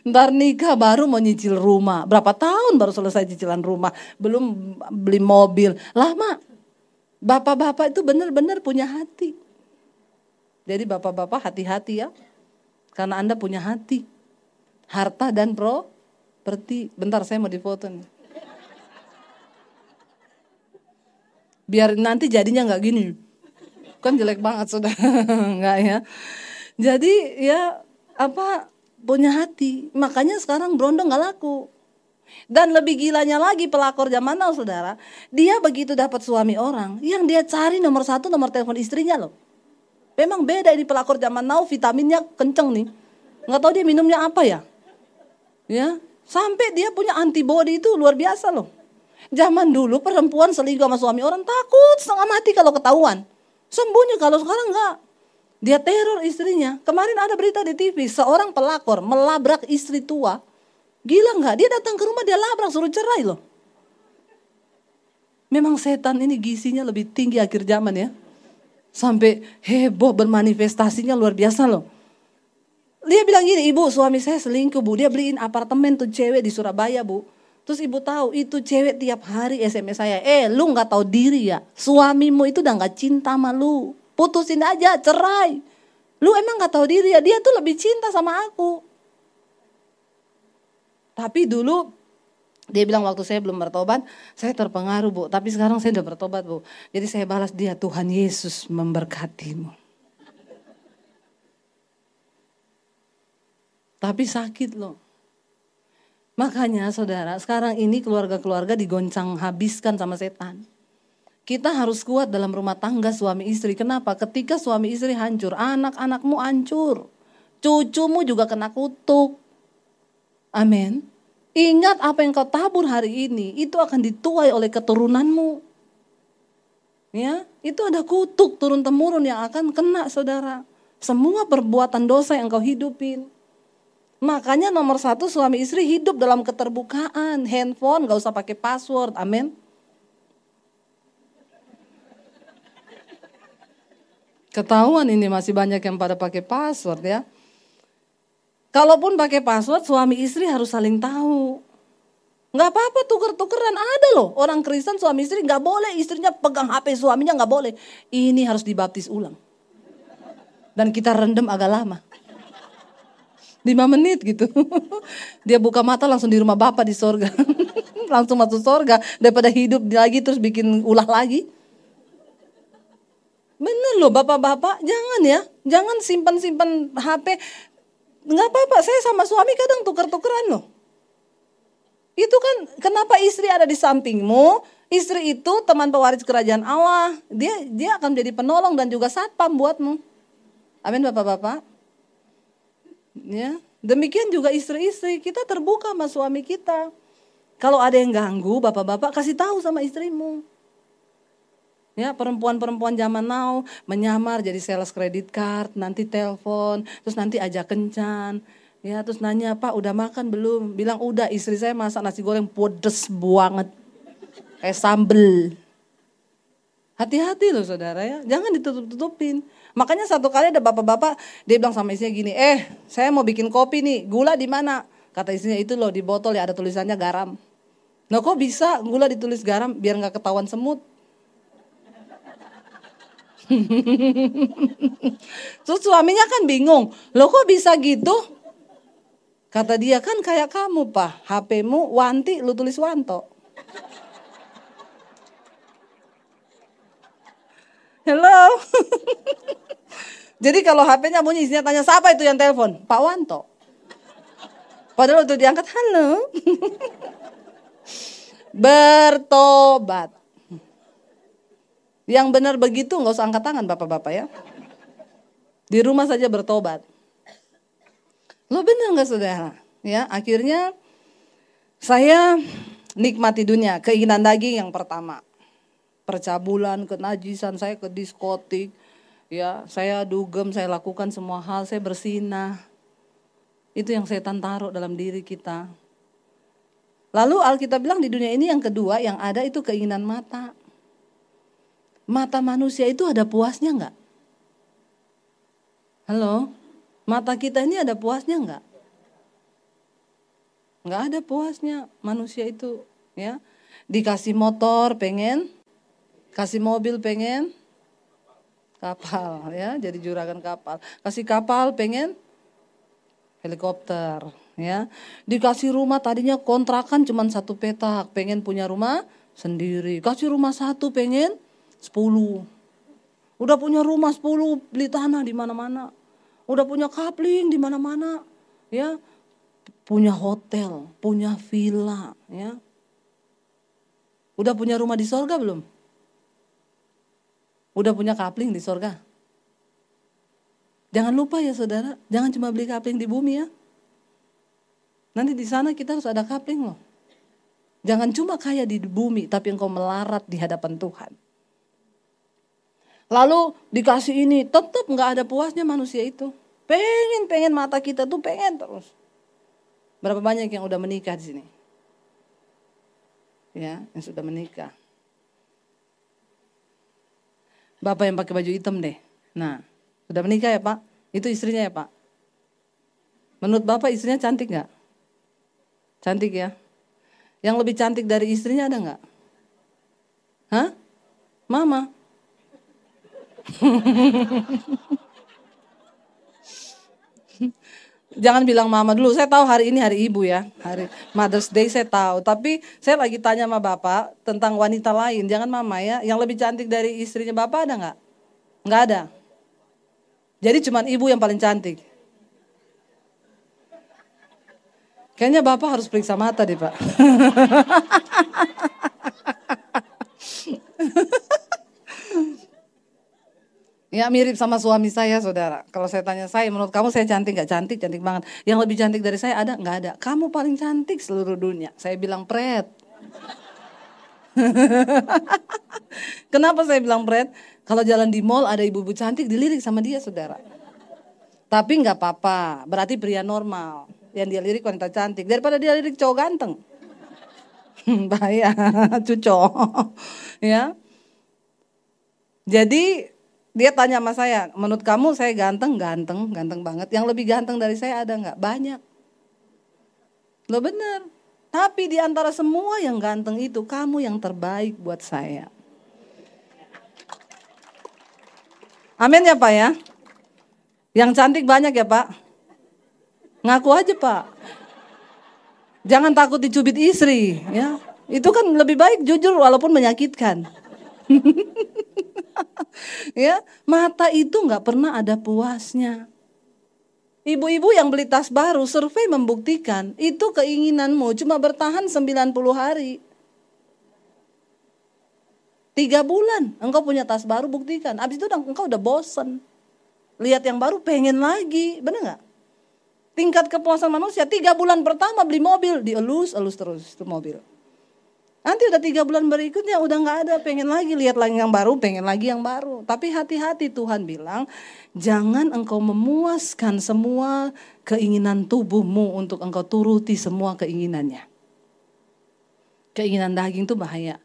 Ntar nikah baru mau nyicil rumah. Berapa tahun baru selesai cicilan rumah, belum beli mobil. Lama. Bapak-bapak itu benar-benar punya hati. Jadi bapak-bapak hati-hati ya. Karena Anda punya hati. Harta dan properti. Bentar saya mau difoto nih. Biar nanti jadinya gak gini. Kan jelek banget sudah. Enggak ya. Jadi ya punya hati. Makanya sekarang berondong gak laku. Dan lebih gilanya lagi pelakor zaman now saudara. Dia begitu dapat suami orang, yang dia cari nomor 1 nomor telepon istrinya loh. Memang beda ini pelakor zaman now, vitaminnya kenceng nih. Gak tahu dia minumnya apa ya. Ya, sampai dia punya antibody itu luar biasa loh. Zaman dulu perempuan selingkuh sama suami orang takut setengah mati kalau ketahuan. Sembunyi, kalau sekarang enggak. Dia teror istrinya. Kemarin ada berita di TV, seorang pelakor melabrak istri tua. Gila enggak? Dia datang ke rumah, dia labrak, suruh cerai loh. Memang setan ini gisinya lebih tinggi akhir zaman ya. Sampai heboh bermanifestasinya luar biasa loh. Dia bilang gini, ibu suami saya selingkuh Bu. Dia beliin apartemen tuh cewek di Surabaya Bu. Terus ibu tahu itu cewek tiap hari SMS saya. Lu gak tahu diri ya. Suamimu itu udah gak cinta sama lu. Putusin aja, cerai. Lu emang gak tahu diri ya. Dia tuh lebih cinta sama aku. Tapi dulu dia bilang waktu saya belum bertobat, saya terpengaruh Bu. Tapi sekarang saya udah bertobat Bu. Jadi saya balas dia, Tuhan Yesus memberkatimu. Tapi sakit loh. Makanya saudara, sekarang ini keluarga-keluarga digoncang habiskan sama setan. Kita harus kuat dalam rumah tangga suami istri. Kenapa? Ketika suami istri hancur, anak-anakmu hancur. Cucumu juga kena kutuk. Amin. Ingat apa yang kau tabur hari ini, itu akan dituai oleh keturunanmu. Ya, itu ada kutuk turun-temurun yang akan kena saudara. Semua perbuatan dosa yang kau hidupin. Makanya nomor 1 suami istri hidup dalam keterbukaan. Handphone gak usah pakai password, amin. Ketahuan ini masih banyak yang pada pakai password ya. Kalaupun pakai password suami istri harus saling tahu. Gak apa-apa tuker-tukeran, ada loh. Orang Kristen suami istri gak boleh istrinya pegang HP suaminya, gak boleh. Ini harus dibaptis ulang. Dan kita rendam agak lama. 5 menit gitu. Dia buka mata langsung di rumah Bapak di sorga. Langsung masuk sorga daripada hidup lagi terus bikin ulah lagi. Bener loh bapak-bapak, jangan ya. Jangan simpan-simpan HP. Nggak apa-apa, saya sama suami kadang tuker-tukeran loh. Itu kan kenapa istri ada di sampingmu? Istri itu teman pewaris kerajaan Allah. Dia akan menjadi penolong dan juga satpam buatmu. Amin bapak-bapak. Ya, demikian juga istri-istri, kita terbuka sama suami kita. Kalau ada yang ganggu, bapak-bapak kasih tahu sama istrimu. Ya, perempuan-perempuan zaman now menyamar jadi sales credit card, nanti telepon, terus nanti ajak kencan. Ya, terus nanya, "Pak, udah makan belum?" Bilang, "Udah, istri saya masak nasi goreng pedes banget. Kayak sambel." Hati-hati loh saudara ya, jangan ditutup-tutupin. Makanya satu kali ada bapak-bapak, dia bilang sama istrinya gini, saya mau bikin kopi nih, gula di mana?" Kata istrinya, "Itu loh di botol ya ada tulisannya garam." Nah kok bisa gula ditulis garam biar gak ketahuan semut? Terus suaminya kan bingung, "Loh kok bisa gitu?" Kata dia, "Kan kayak kamu Pak, HP-mu Wanti lu tulis Wanto." Hello. Jadi kalau HP-nya bunyi isinya tanya, "Siapa itu yang telepon?" "Pak Wanto." Padahal waktu diangkat, "Halo." Bertobat. Yang benar begitu nggak usah angkat tangan bapak-bapak ya. Di rumah saja bertobat. Lo benar nggak saudara? Ya, akhirnya saya nikmati dunia, keinginan daging yang pertama. Percabulan, kenajisan, saya ke diskotik. Ya, saya dugem, saya lakukan semua hal, saya bersinah. Itu yang setan taruh dalam diri kita. Lalu Alkitab bilang di dunia ini yang kedua yang ada itu keinginan mata. Mata manusia itu ada puasnya enggak? Halo? Mata kita ini ada puasnya enggak? Enggak ada puasnya manusia itu, ya. Dikasih motor pengen, kasih mobil pengen, kapal ya, jadi juragan kapal. Kasih kapal pengen helikopter, ya. Dikasih rumah tadinya kontrakan cuma 1 petak, pengen punya rumah sendiri. Kasih rumah 1 pengen 10. Udah punya rumah 10, beli tanah di mana-mana. Udah punya kapling di mana-mana, ya. Punya hotel, punya villa, ya. Udah punya rumah di sorga belum? Udah punya kapling di sorga? Jangan lupa ya saudara, jangan cuma beli kapling di bumi ya. Nanti di sana kita harus ada kapling loh. Jangan cuma kaya di bumi, tapi engkau melarat di hadapan Tuhan. Lalu dikasih ini, tetap gak ada puasnya manusia itu. Pengen mata kita tuh pengen terus. Berapa banyak yang udah menikah di sini? Ya, yang sudah menikah. Bapak yang pakai baju hitam deh. Nah, sudah menikah ya Pak? Itu istrinya ya Pak? Menurut Bapak istrinya cantik gak? Cantik ya? Yang lebih cantik dari istrinya ada gak? Hah? Mama. Jangan bilang mama dulu, saya tahu hari ini hari ibu ya, hari Mother's Day saya tahu. Tapi saya lagi tanya sama Bapak tentang wanita lain, jangan mama ya. Yang lebih cantik dari istrinya Bapak ada nggak? Nggak ada. Jadi cuma ibu yang paling cantik. Kayaknya Bapak harus periksa mata deh Pak. Ya mirip sama suami saya saudara. Kalau saya tanya saya, menurut kamu saya cantik gak cantik? Cantik banget. Yang lebih cantik dari saya ada? Gak ada. Kamu paling cantik seluruh dunia. Saya bilang pret. Kenapa saya bilang pret? Kalau jalan di mall ada ibu-ibu cantik dilirik sama dia saudara. Tapi gak apa-apa. Berarti pria normal. Yang dia lirik wanita cantik. Daripada dia lirik cowok ganteng. Bahaya. Cucok. Ya. Jadi dia tanya sama saya, menurut kamu saya ganteng banget. Yang lebih ganteng dari saya ada nggak? Banyak. Loh bener. Tapi di antara semua yang ganteng itu, kamu yang terbaik buat saya. Amin ya Pak ya. Yang cantik banyak ya Pak. Ngaku aja Pak. Jangan takut dicubit istri, ya. Itu kan lebih baik jujur walaupun menyakitkan. Ya, mata itu nggak pernah ada puasnya. Ibu-ibu yang beli tas baru, survei membuktikan itu keinginanmu cuma bertahan 90 hari. 3 bulan engkau punya tas baru, buktikan. Habis itu engkau udah bosen. Lihat yang baru pengen lagi, bener nggak? Tingkat kepuasan manusia 3 bulan pertama beli mobil, dielus-elus terus itu mobil. Nanti udah 3 bulan berikutnya udah nggak ada, pengen lagi, lihat lagi yang baru, pengen lagi yang baru. Tapi hati-hati, Tuhan bilang, jangan engkau memuaskan semua keinginan tubuhmu untuk engkau turuti semua keinginannya. Keinginan daging itu bahaya.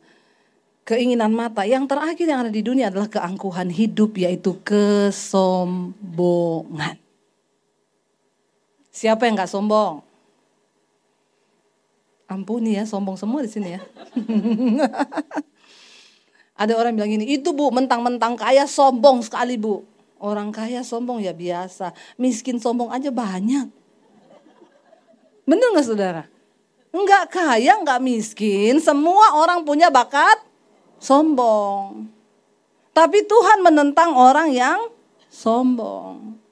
Keinginan mata, yang terakhir yang ada di dunia adalah keangkuhan hidup, yaitu kesombongan. Siapa yang gak sombong? Ampuni ya, sombong semua di sini ya. Ada orang bilang gini, itu Bu, mentang-mentang kaya sombong sekali Bu. Orang kaya sombong ya biasa, miskin sombong aja banyak. Bener gak saudara? Enggak kaya, enggak miskin, semua orang punya bakat sombong. Tapi Tuhan menentang orang yang sombong.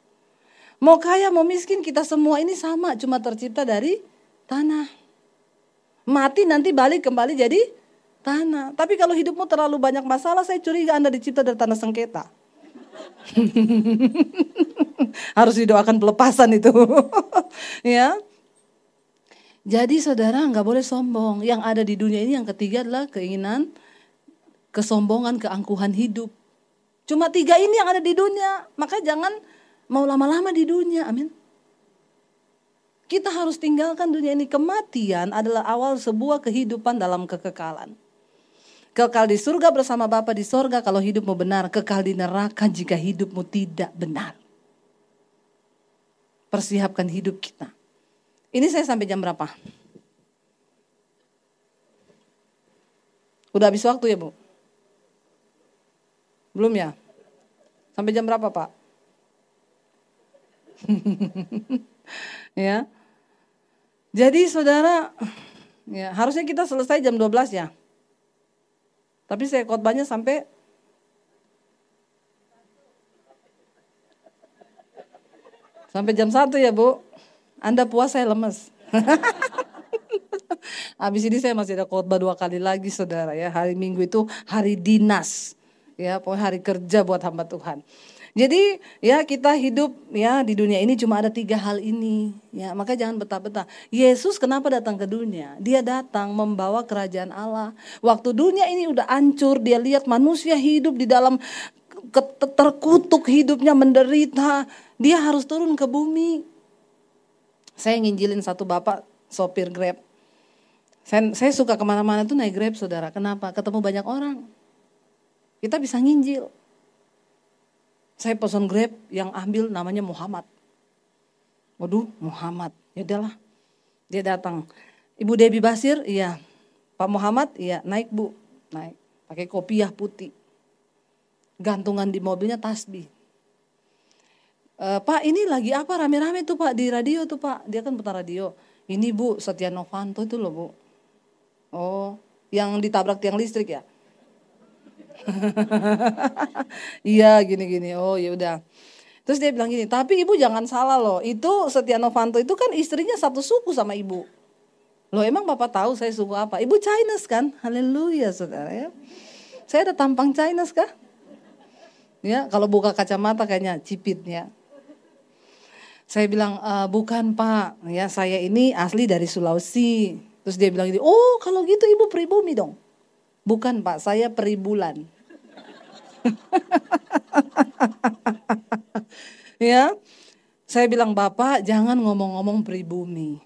Mau kaya mau miskin kita semua ini sama, cuma tercipta dari tanah. Mati nanti balik kembali jadi tanah. Tapi kalau hidupmu terlalu banyak masalah, saya curiga Anda dicipta dari tanah sengketa. Harus didoakan pelepasan itu. Ya. Jadi saudara nggak boleh sombong. Yang ada di dunia ini yang ketiga adalah keinginan, kesombongan, keangkuhan hidup. Cuma 3 ini yang ada di dunia. Maka jangan mau lama-lama di dunia. Amin. Kita harus tinggalkan dunia ini. Kematian adalah awal sebuah kehidupan dalam kekekalan. Kekal di surga bersama Bapa di surga kalau hidupmu benar. Kekal di neraka jika hidupmu tidak benar. Persiapkan hidup kita. Ini saya sampai jam berapa? Udah habis waktu ya Bu? Belum ya? Sampai jam berapa Pak? Ya. Jadi saudara, ya, harusnya kita selesai jam 12 ya. Tapi saya khotbahnya sampai jam 1 ya Bu. Anda puas, saya lemes. Habis ini saya masih ada khotbah 2 kali lagi saudara ya. Hari Minggu itu hari dinas. Ya, pokoknya hari kerja buat hamba Tuhan. Jadi ya kita hidup ya di dunia ini cuma ada 3 hal ini. Ya, maka jangan betah-betah. Yesus kenapa datang ke dunia? Dia datang membawa kerajaan Allah. Waktu dunia ini udah hancur, dia lihat manusia hidup di dalam terkutuk hidupnya, menderita. Dia harus turun ke bumi. Saya nginjilin satu bapak sopir Grab. Saya suka kemana-mana tuh naik Grab saudara. Kenapa? Ketemu banyak orang. Kita bisa nginjil. Saya pesan Grab yang ambil namanya Muhammad. Waduh, Muhammad. Ya udahlah. Dia datang. Ibu Debbie Basir, iya. Pak Muhammad, iya, naik Bu. Naik. Pakai kopiah putih. Gantungan di mobilnya tasbih. Pak, ini lagi apa rame-rame tuh Pak di radio tuh Pak. Dia kan putar radio. Ini Bu, Setia Novanto itu loh Bu. Oh, yang ditabrak tiang listrik ya? Iya gini-gini. Oh ya udah. Terus dia bilang gini, tapi ibu jangan salah loh. Itu Setia Novanto itu kan istrinya satu suku sama ibu. Loh emang bapak tahu saya suku apa? Ibu Chinese kan? Haleluya saudara ya. Saya ada tampang Chinese kah? Ya kalau buka kacamata kayaknya cipit ya. Saya bilang bukan Pak. Ya saya ini asli dari Sulawesi. Terus dia bilang gini, oh kalau gitu ibu pribumi dong. Bukan Pak, saya peribulan. Ya, saya bilang Bapak jangan ngomong-ngomong pribumi.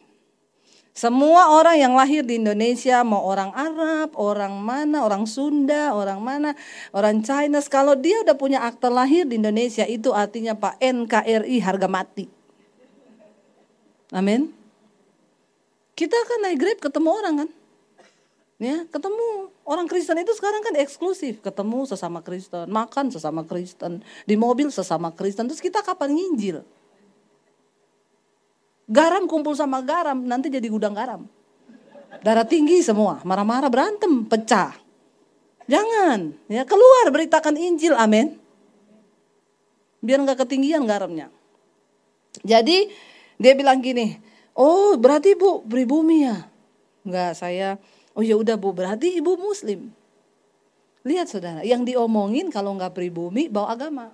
Semua orang yang lahir di Indonesia, mau orang Arab, orang mana, orang Sunda, orang mana, orang Chinese, kalau dia udah punya akte lahir di Indonesia itu artinya Pak NKRI harga mati. Amin. Kita kan naik Grab ketemu orang kan. Ya, ketemu orang Kristen itu sekarang kan eksklusif, ketemu sesama Kristen, makan sesama Kristen, di mobil sesama Kristen. Terus kita kapan nginjil? Garam kumpul sama garam, nanti jadi gudang garam. Darah tinggi semua, marah-marah, berantem, pecah. Jangan, ya keluar beritakan Injil, amin. Biar nggak ketinggian garamnya. Jadi dia bilang gini, oh berarti ibu pribumi ya? Enggak, oh ya udah bu, berarti ibu muslim. Lihat saudara, yang diomongin kalau nggak pribumi bawa agama.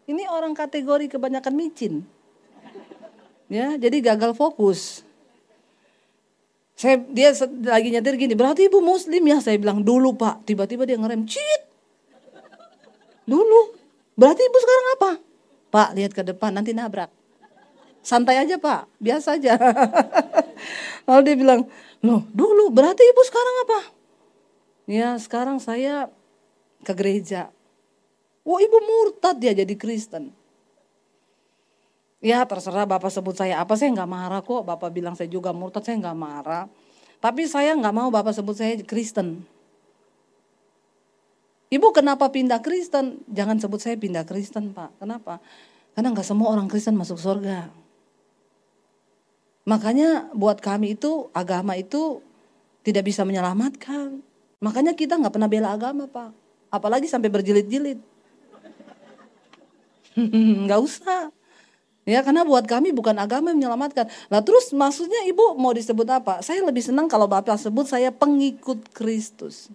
Ini orang kategori kebanyakan micin. Ya, jadi gagal fokus. Dia lagi nyetir gini, berarti ibu muslim ya? Saya bilang dulu pak, tiba-tiba dia ngerem, cit. Dulu, berarti ibu sekarang apa? Pak, lihat ke depan, nanti nabrak. Santai aja pak, biasa aja. Lalu dia bilang, loh dulu berarti ibu sekarang apa? Ya sekarang saya ke gereja. Wah ibu murtad ya jadi Kristen. Ya terserah bapak sebut saya apa, saya nggak marah kok. Bapak bilang saya juga murtad, saya nggak marah. Tapi saya nggak mau bapak sebut saya Kristen. Ibu kenapa pindah Kristen? Jangan sebut saya pindah Kristen pak. Kenapa? Karena nggak semua orang Kristen masuk surga. Makanya buat kami itu agama itu tidak bisa menyelamatkan. Makanya kita nggak pernah bela agama pak. Apalagi sampai berjilid-jilid. Nggak usah. Ya karena buat kami bukan agama yang menyelamatkan. Lah terus maksudnya ibu mau disebut apa? Saya lebih senang kalau bapak sebut saya pengikut Kristus.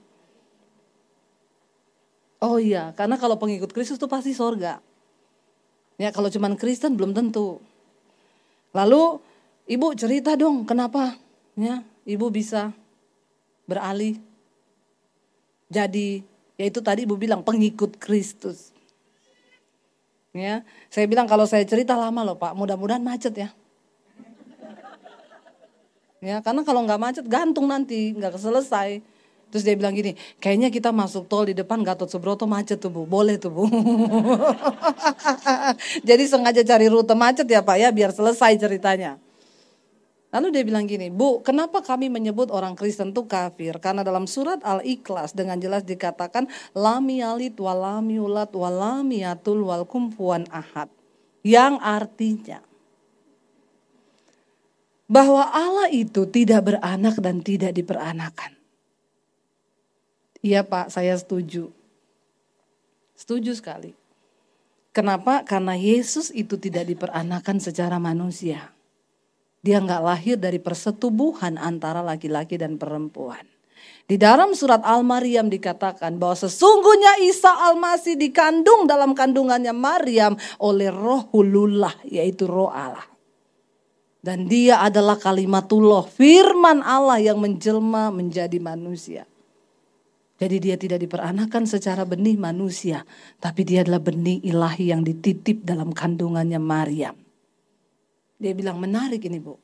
Oh iya, karena kalau pengikut Kristus itu pasti sorga. Ya kalau cuman Kristen belum tentu. Lalu ibu cerita dong kenapa ya ibu bisa beralih. Jadi yaitu tadi ibu bilang pengikut Kristus. Ya, saya bilang kalau saya cerita lama loh Pak, mudah-mudahan macet ya. Ya, karena kalau nggak macet gantung nanti, nggak selesai. Terus dia bilang gini, kayaknya kita masuk tol di depan Gatot Subroto macet tuh bu, boleh tuh bu. Jadi sengaja cari rute macet ya Pak ya, biar selesai ceritanya. Lalu dia bilang gini, bu kenapa kami menyebut orang Kristen itu kafir? Karena dalam surat Al-Ikhlas dengan jelas dikatakan lam yalid walam yulad walam yatul wal kufuwan ahad. Yang artinya bahwa Allah itu tidak beranak dan tidak diperanakan. Iya Pak, saya setuju. Setuju sekali. Kenapa? Karena Yesus itu tidak diperanakan secara manusia. Dia nggak lahir dari persetubuhan antara laki-laki dan perempuan. Di dalam surat Al-Maryam dikatakan bahwa sesungguhnya Isa Al-Masih dikandung dalam kandungannya Maryam oleh Rohulullah, yaitu Roh Allah. Dan dia adalah kalimatullah, firman Allah yang menjelma menjadi manusia. Jadi dia tidak diperanakan secara benih manusia, tapi dia adalah benih ilahi yang dititip dalam kandungannya Maryam. Dia bilang menarik ini bu.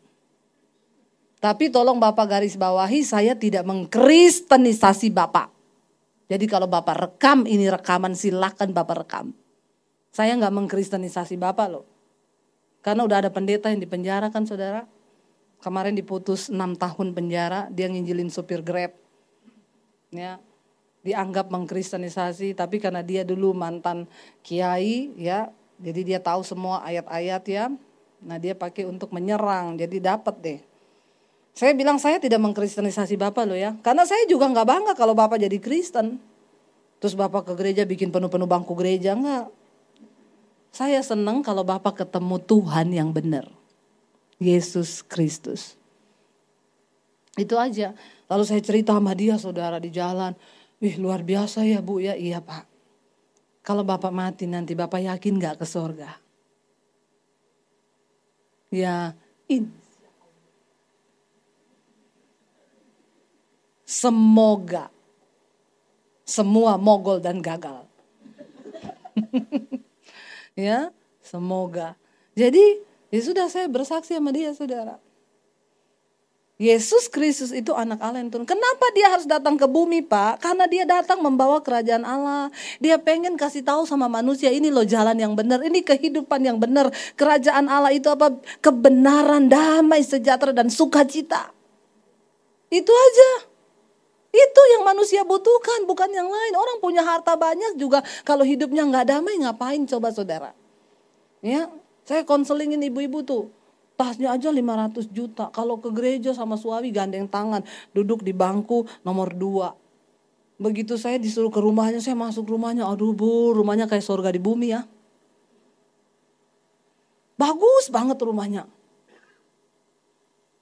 Tapi tolong Bapak garis bawahi, saya tidak mengkristenisasi Bapak. Jadi kalau Bapak rekam ini rekaman silakan Bapak rekam. Saya nggak mengkristenisasi Bapak loh. Karena udah ada pendeta yang dipenjara kan saudara. Kemarin diputus 6 tahun penjara, dia nginjilin supir Grab. Ya. Dianggap mengkristenisasi, tapi karena dia dulu mantan kiai ya, jadi dia tahu semua ayat-ayat ya. Nah dia pakai untuk menyerang, jadi dapat deh. Saya bilang saya tidak mengkristenisasi Bapak loh ya, karena saya juga nggak bangga kalau Bapak jadi Kristen. Terus Bapak ke gereja bikin penuh-penuh bangku gereja, enggak. Saya senang kalau Bapak ketemu Tuhan yang benar, Yesus Kristus. Itu aja. Lalu saya cerita sama dia saudara di jalan. Wih luar biasa ya bu ya, iya Pak. Kalau Bapak mati nanti Bapak yakin gak ke surga? Ya semoga semua mogol dan gagal. Ya semoga. Jadi ya sudah saya bersaksi sama dia saudara. Yesus Kristus itu anak Allah yang turun. Kenapa dia harus datang ke bumi Pak? Karena dia datang membawa kerajaan Allah. Dia pengen kasih tahu sama manusia ini loh jalan yang benar. Ini kehidupan yang benar. Kerajaan Allah itu apa? Kebenaran, damai, sejahtera dan sukacita. Itu aja. Itu yang manusia butuhkan bukan yang lain. Orang punya harta banyak juga kalau hidupnya gak damai ngapain coba saudara. Ya, saya konselingin ibu-ibu tuh. tasnya aja 500 juta. Kalau ke gereja sama suami gandeng tangan, duduk di bangku nomor 2. Begitu saya disuruh ke rumahnya, saya masuk rumahnya, aduh Bu, rumahnya kayak surga di bumi ya. Bagus banget rumahnya.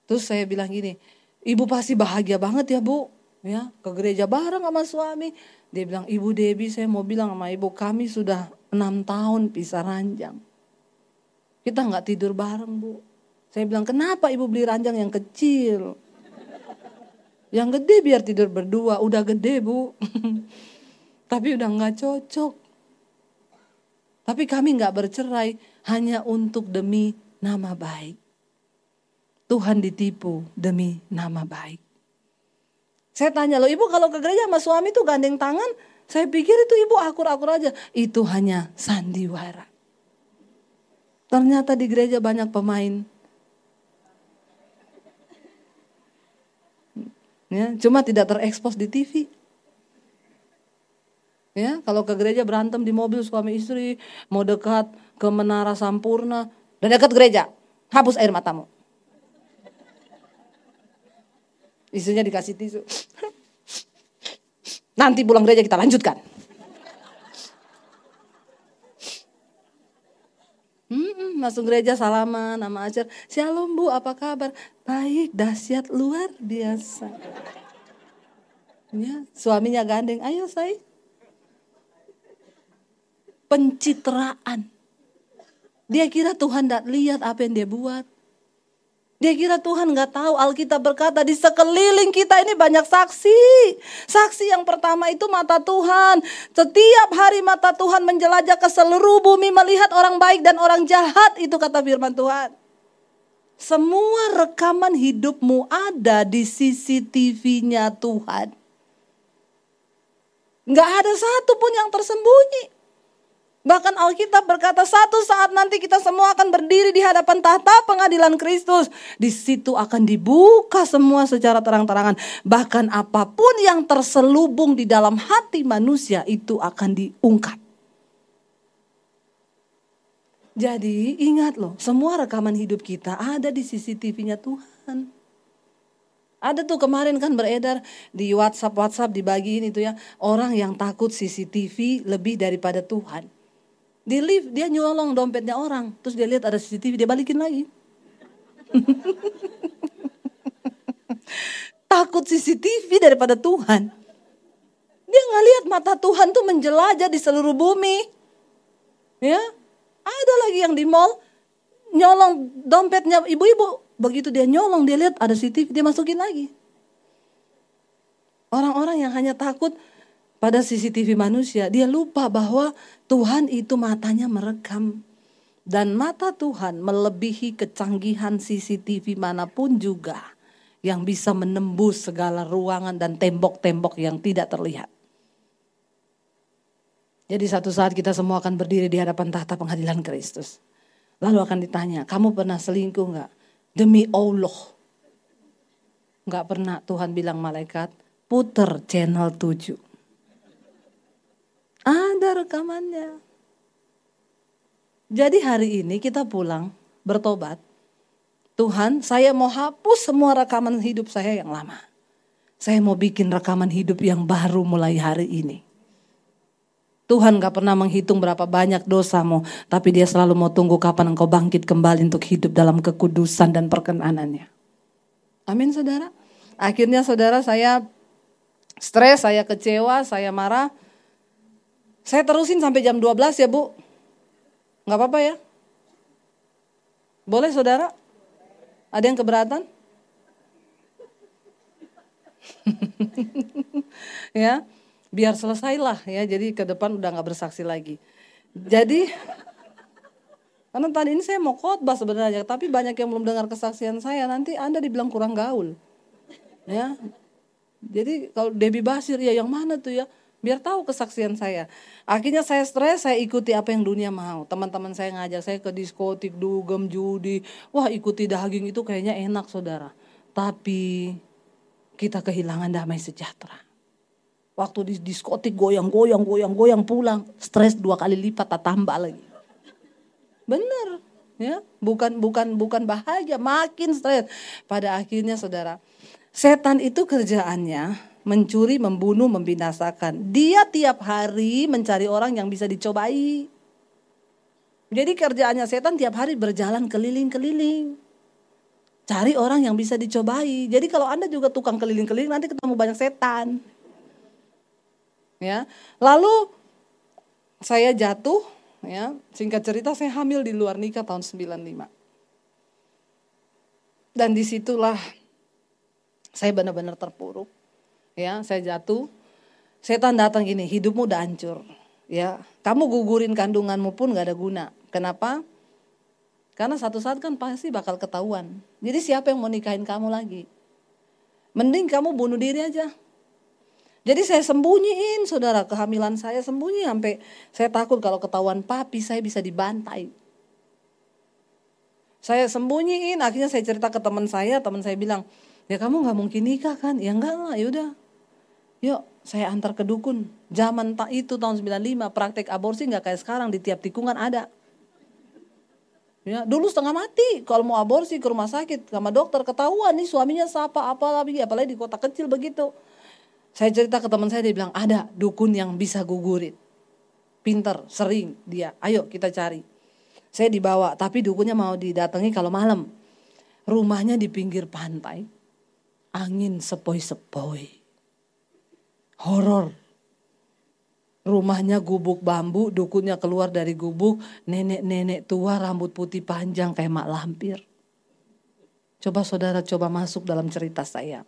Terus saya bilang gini, Ibu pasti bahagia banget ya Bu, ya ke gereja bareng sama suami. Dia bilang, Ibu Debbie, saya mau bilang sama Ibu, kami sudah 6 tahun pisah ranjang. Kita nggak tidur bareng Bu. Saya bilang, kenapa Ibu beli ranjang yang kecil? Yang gede biar tidur berdua, udah gede Bu. Tapi udah nggak cocok. Tapi kami nggak bercerai hanya untuk demi nama baik. Tuhan ditipu demi nama baik. Saya tanya, loh Ibu kalau ke gereja sama suami tuh gandeng tangan, saya pikir itu Ibu akur-akur aja. Itu hanya sandiwara. Ternyata di gereja banyak pemain. Ya, cuma tidak terekspos di TV. Ya, kalau ke gereja berantem di mobil suami istri, mau dekat ke Menara Sampurna, dan dekat gereja, hapus air matamu. Istrinya dikasih tisu. Nanti pulang gereja kita lanjutkan. Masuk gereja salaman sama ajar. Shalom Bu, apa kabar? Baik, dahsyat luar biasa. Ya, suaminya gandeng, ayo say. Pencitraan. Dia kira Tuhan tidak lihat apa yang dia buat. Dia kira Tuhan gak tahu. Alkitab berkata di sekeliling kita ini banyak saksi. Saksi yang pertama itu mata Tuhan. Setiap hari mata Tuhan menjelajah ke seluruh bumi melihat orang baik dan orang jahat. Itu kata firman Tuhan. Semua rekaman hidupmu ada di CCTV-nya Tuhan. Gak ada satu pun yang tersembunyi. Bahkan Alkitab berkata satu saat nanti kita semua akan berdiri di hadapan tahta pengadilan Kristus. Di situ akan dibuka semua secara terang-terangan. Bahkan apapun yang terselubung di dalam hati manusia itu akan diungkap. Jadi ingat loh, semua rekaman hidup kita ada di CCTV-nya Tuhan. Ada tuh kemarin kan beredar di WhatsApp dibagiin itu ya. Orang yang takut CCTV lebih daripada Tuhan. Di lift dia nyolong dompetnya orang. Terus dia lihat ada CCTV dia balikin lagi. Takut CCTV daripada Tuhan. Dia gak lihat mata Tuhan tuh menjelajah di seluruh bumi. Ya, ada lagi yang di mall nyolong dompetnya ibu-ibu. Begitu dia nyolong dia lihat ada CCTV dia masukin lagi. Orang-orang yang hanya takut pada CCTV manusia, dia lupa bahwa Tuhan itu matanya merekam. Dan mata Tuhan melebihi kecanggihan CCTV manapun juga yang bisa menembus segala ruangan dan tembok-tembok yang tidak terlihat. Jadi satu saat kita semua akan berdiri di hadapan tahta pengadilan Kristus. Lalu akan ditanya, kamu pernah selingkuh gak? Demi Allah. Gak pernah. Tuhan bilang malaikat, puter channel 7. Ada rekamannya. Jadi hari ini kita pulang bertobat. Tuhan, saya mau hapus semua rekaman hidup saya yang lama. Saya mau bikin rekaman hidup yang baru mulai hari ini. Tuhan gak pernah menghitung berapa banyak dosamu. Tapi dia selalu mau tunggu kapan engkau bangkit kembali untuk hidup dalam kekudusan dan perkenanannya. Amin saudara. Akhirnya saudara saya stres, saya kecewa, saya marah. Saya terusin sampai jam 12 ya Bu. Gak apa-apa ya? Boleh saudara? Ada yang keberatan? Ya, biar selesailah ya. Jadi ke depan udah gak bersaksi lagi. Jadi, karena tadi ini saya mau khotbah sebenarnya. Tapi banyak yang belum dengar kesaksian saya. Nanti Anda dibilang kurang gaul. Ya. Jadi kalau Debbie Basir ya yang mana tuh ya? Biar tahu kesaksian saya. Akhirnya saya stres, saya ikuti apa yang dunia mau. Teman-teman saya ngajak saya ke diskotik, dugem, judi. Wah ikuti daging itu kayaknya enak saudara. Tapi kita kehilangan damai sejahtera. Waktu di diskotik goyang pulang. Stres 2 kali lipat, tak tambah lagi. Bener. Ya, bukan bahagia, makin stres. Pada akhirnya saudara, setan itu kerjaannya mencuri, membunuh, membinasakan. Dia tiap hari mencari orang yang bisa dicobai. Jadi kerjaannya setan tiap hari berjalan keliling-keliling. Cari orang yang bisa dicobai. Jadi kalau Anda juga tukang keliling-keliling, nanti ketemu banyak setan. Ya. Lalu saya jatuh, ya, singkat cerita saya hamil di luar nikah tahun 95. Dan disitulah saya benar-benar terpuruk. Ya, saya jatuh. Setan datang gini, hidupmu udah hancur. Ya, kamu gugurin kandunganmu pun gak ada guna. Kenapa? Karena satu saat kan pasti bakal ketahuan. Jadi siapa yang mau nikahin kamu lagi? Mending kamu bunuh diri aja. Jadi saya sembunyiin saudara kehamilan saya, sembunyi sampai saya takut kalau ketahuan papi saya bisa dibantai. Saya sembunyiin, akhirnya saya cerita ke teman saya bilang, ya kamu gak mungkin nikah kan? Ya enggak lah, yaudah. Yuk saya antar ke dukun. Zaman itu tahun 95 praktek aborsi gak kayak sekarang, di tiap tikungan ada. Ya, dulu setengah mati kalau mau aborsi ke rumah sakit sama dokter, ketahuan nih suaminya siapa, apalagi di kota kecil begitu. Saya cerita ke teman saya, dia bilang ada dukun yang bisa gugurin. Pinter, sering dia. Ayo kita cari. Saya dibawa, tapi dukunnya mau didatangi kalau malam. Rumahnya di pinggir pantai. Angin sepoi-sepoi. Horor. Rumahnya gubuk bambu, dukunnya keluar dari gubuk. Nenek-nenek tua rambut putih panjang kayak mak lampir. Coba saudara masuk dalam cerita saya.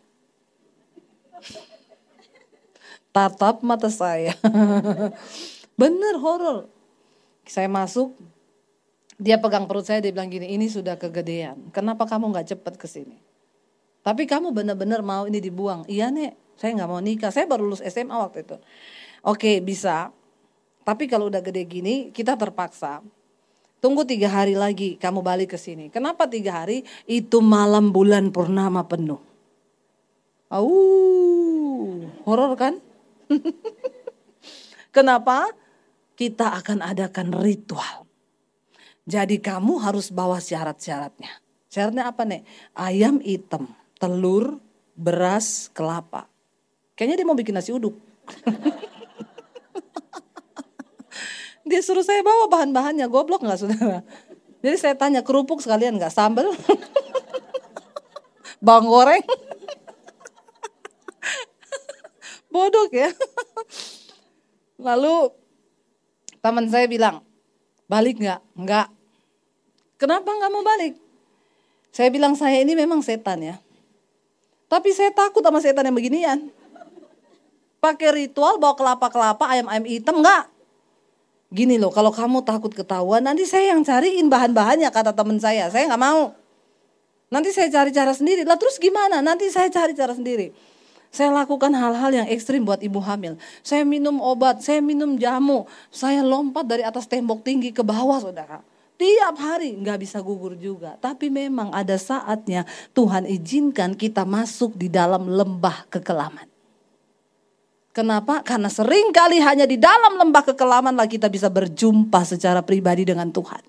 Tatap mata saya. Bener horor. Saya masuk, dia pegang perut saya, dia bilang gini, ini sudah kegedean. Kenapa kamu gak cepet kesini? Tapi kamu benar-benar mau ini dibuang. Iya nek, saya gak mau nikah. Saya baru lulus SMA waktu itu. Oke bisa. Tapi kalau udah gede gini, kita terpaksa. Tunggu 3 hari lagi kamu balik ke sini. Kenapa 3 hari? Itu malam bulan purnama penuh. Horor kan? Kenapa? Kita akan adakan ritual. Jadi kamu harus bawa syarat-syaratnya. Syaratnya apa nih? Ayam hitam, telur, beras, kelapa. Kayaknya dia mau bikin nasi uduk. Dia suruh saya bawa bahan-bahannya, goblok gak saudara? Jadi saya tanya, kerupuk sekalian gak? Sambal? Bawang goreng? Bodoh ya. Lalu teman saya bilang, balik gak? Enggak. Kenapa gak mau balik? Saya bilang, saya ini memang setan ya. Tapi saya takut sama setan yang beginian. Pakai ritual, bawa kelapa-kelapa, ayam-ayam hitam, enggak. Gini loh, kalau kamu takut ketahuan, nanti saya yang cariin bahan-bahannya, kata teman saya. Saya gak mau. Nanti saya cari cara sendiri. Lah terus gimana? Nanti saya cari cara sendiri. Saya lakukan hal-hal yang ekstrim buat ibu hamil. Saya minum obat, saya minum jamu. Saya lompat dari atas tembok tinggi ke bawah saudara. Tiap hari gak bisa gugur juga. Tapi memang ada saatnya Tuhan izinkan kita masuk di dalam lembah kekelaman. Kenapa? Karena sering kali hanya di dalam lembah kekelaman lah kita bisa berjumpa secara pribadi dengan Tuhan.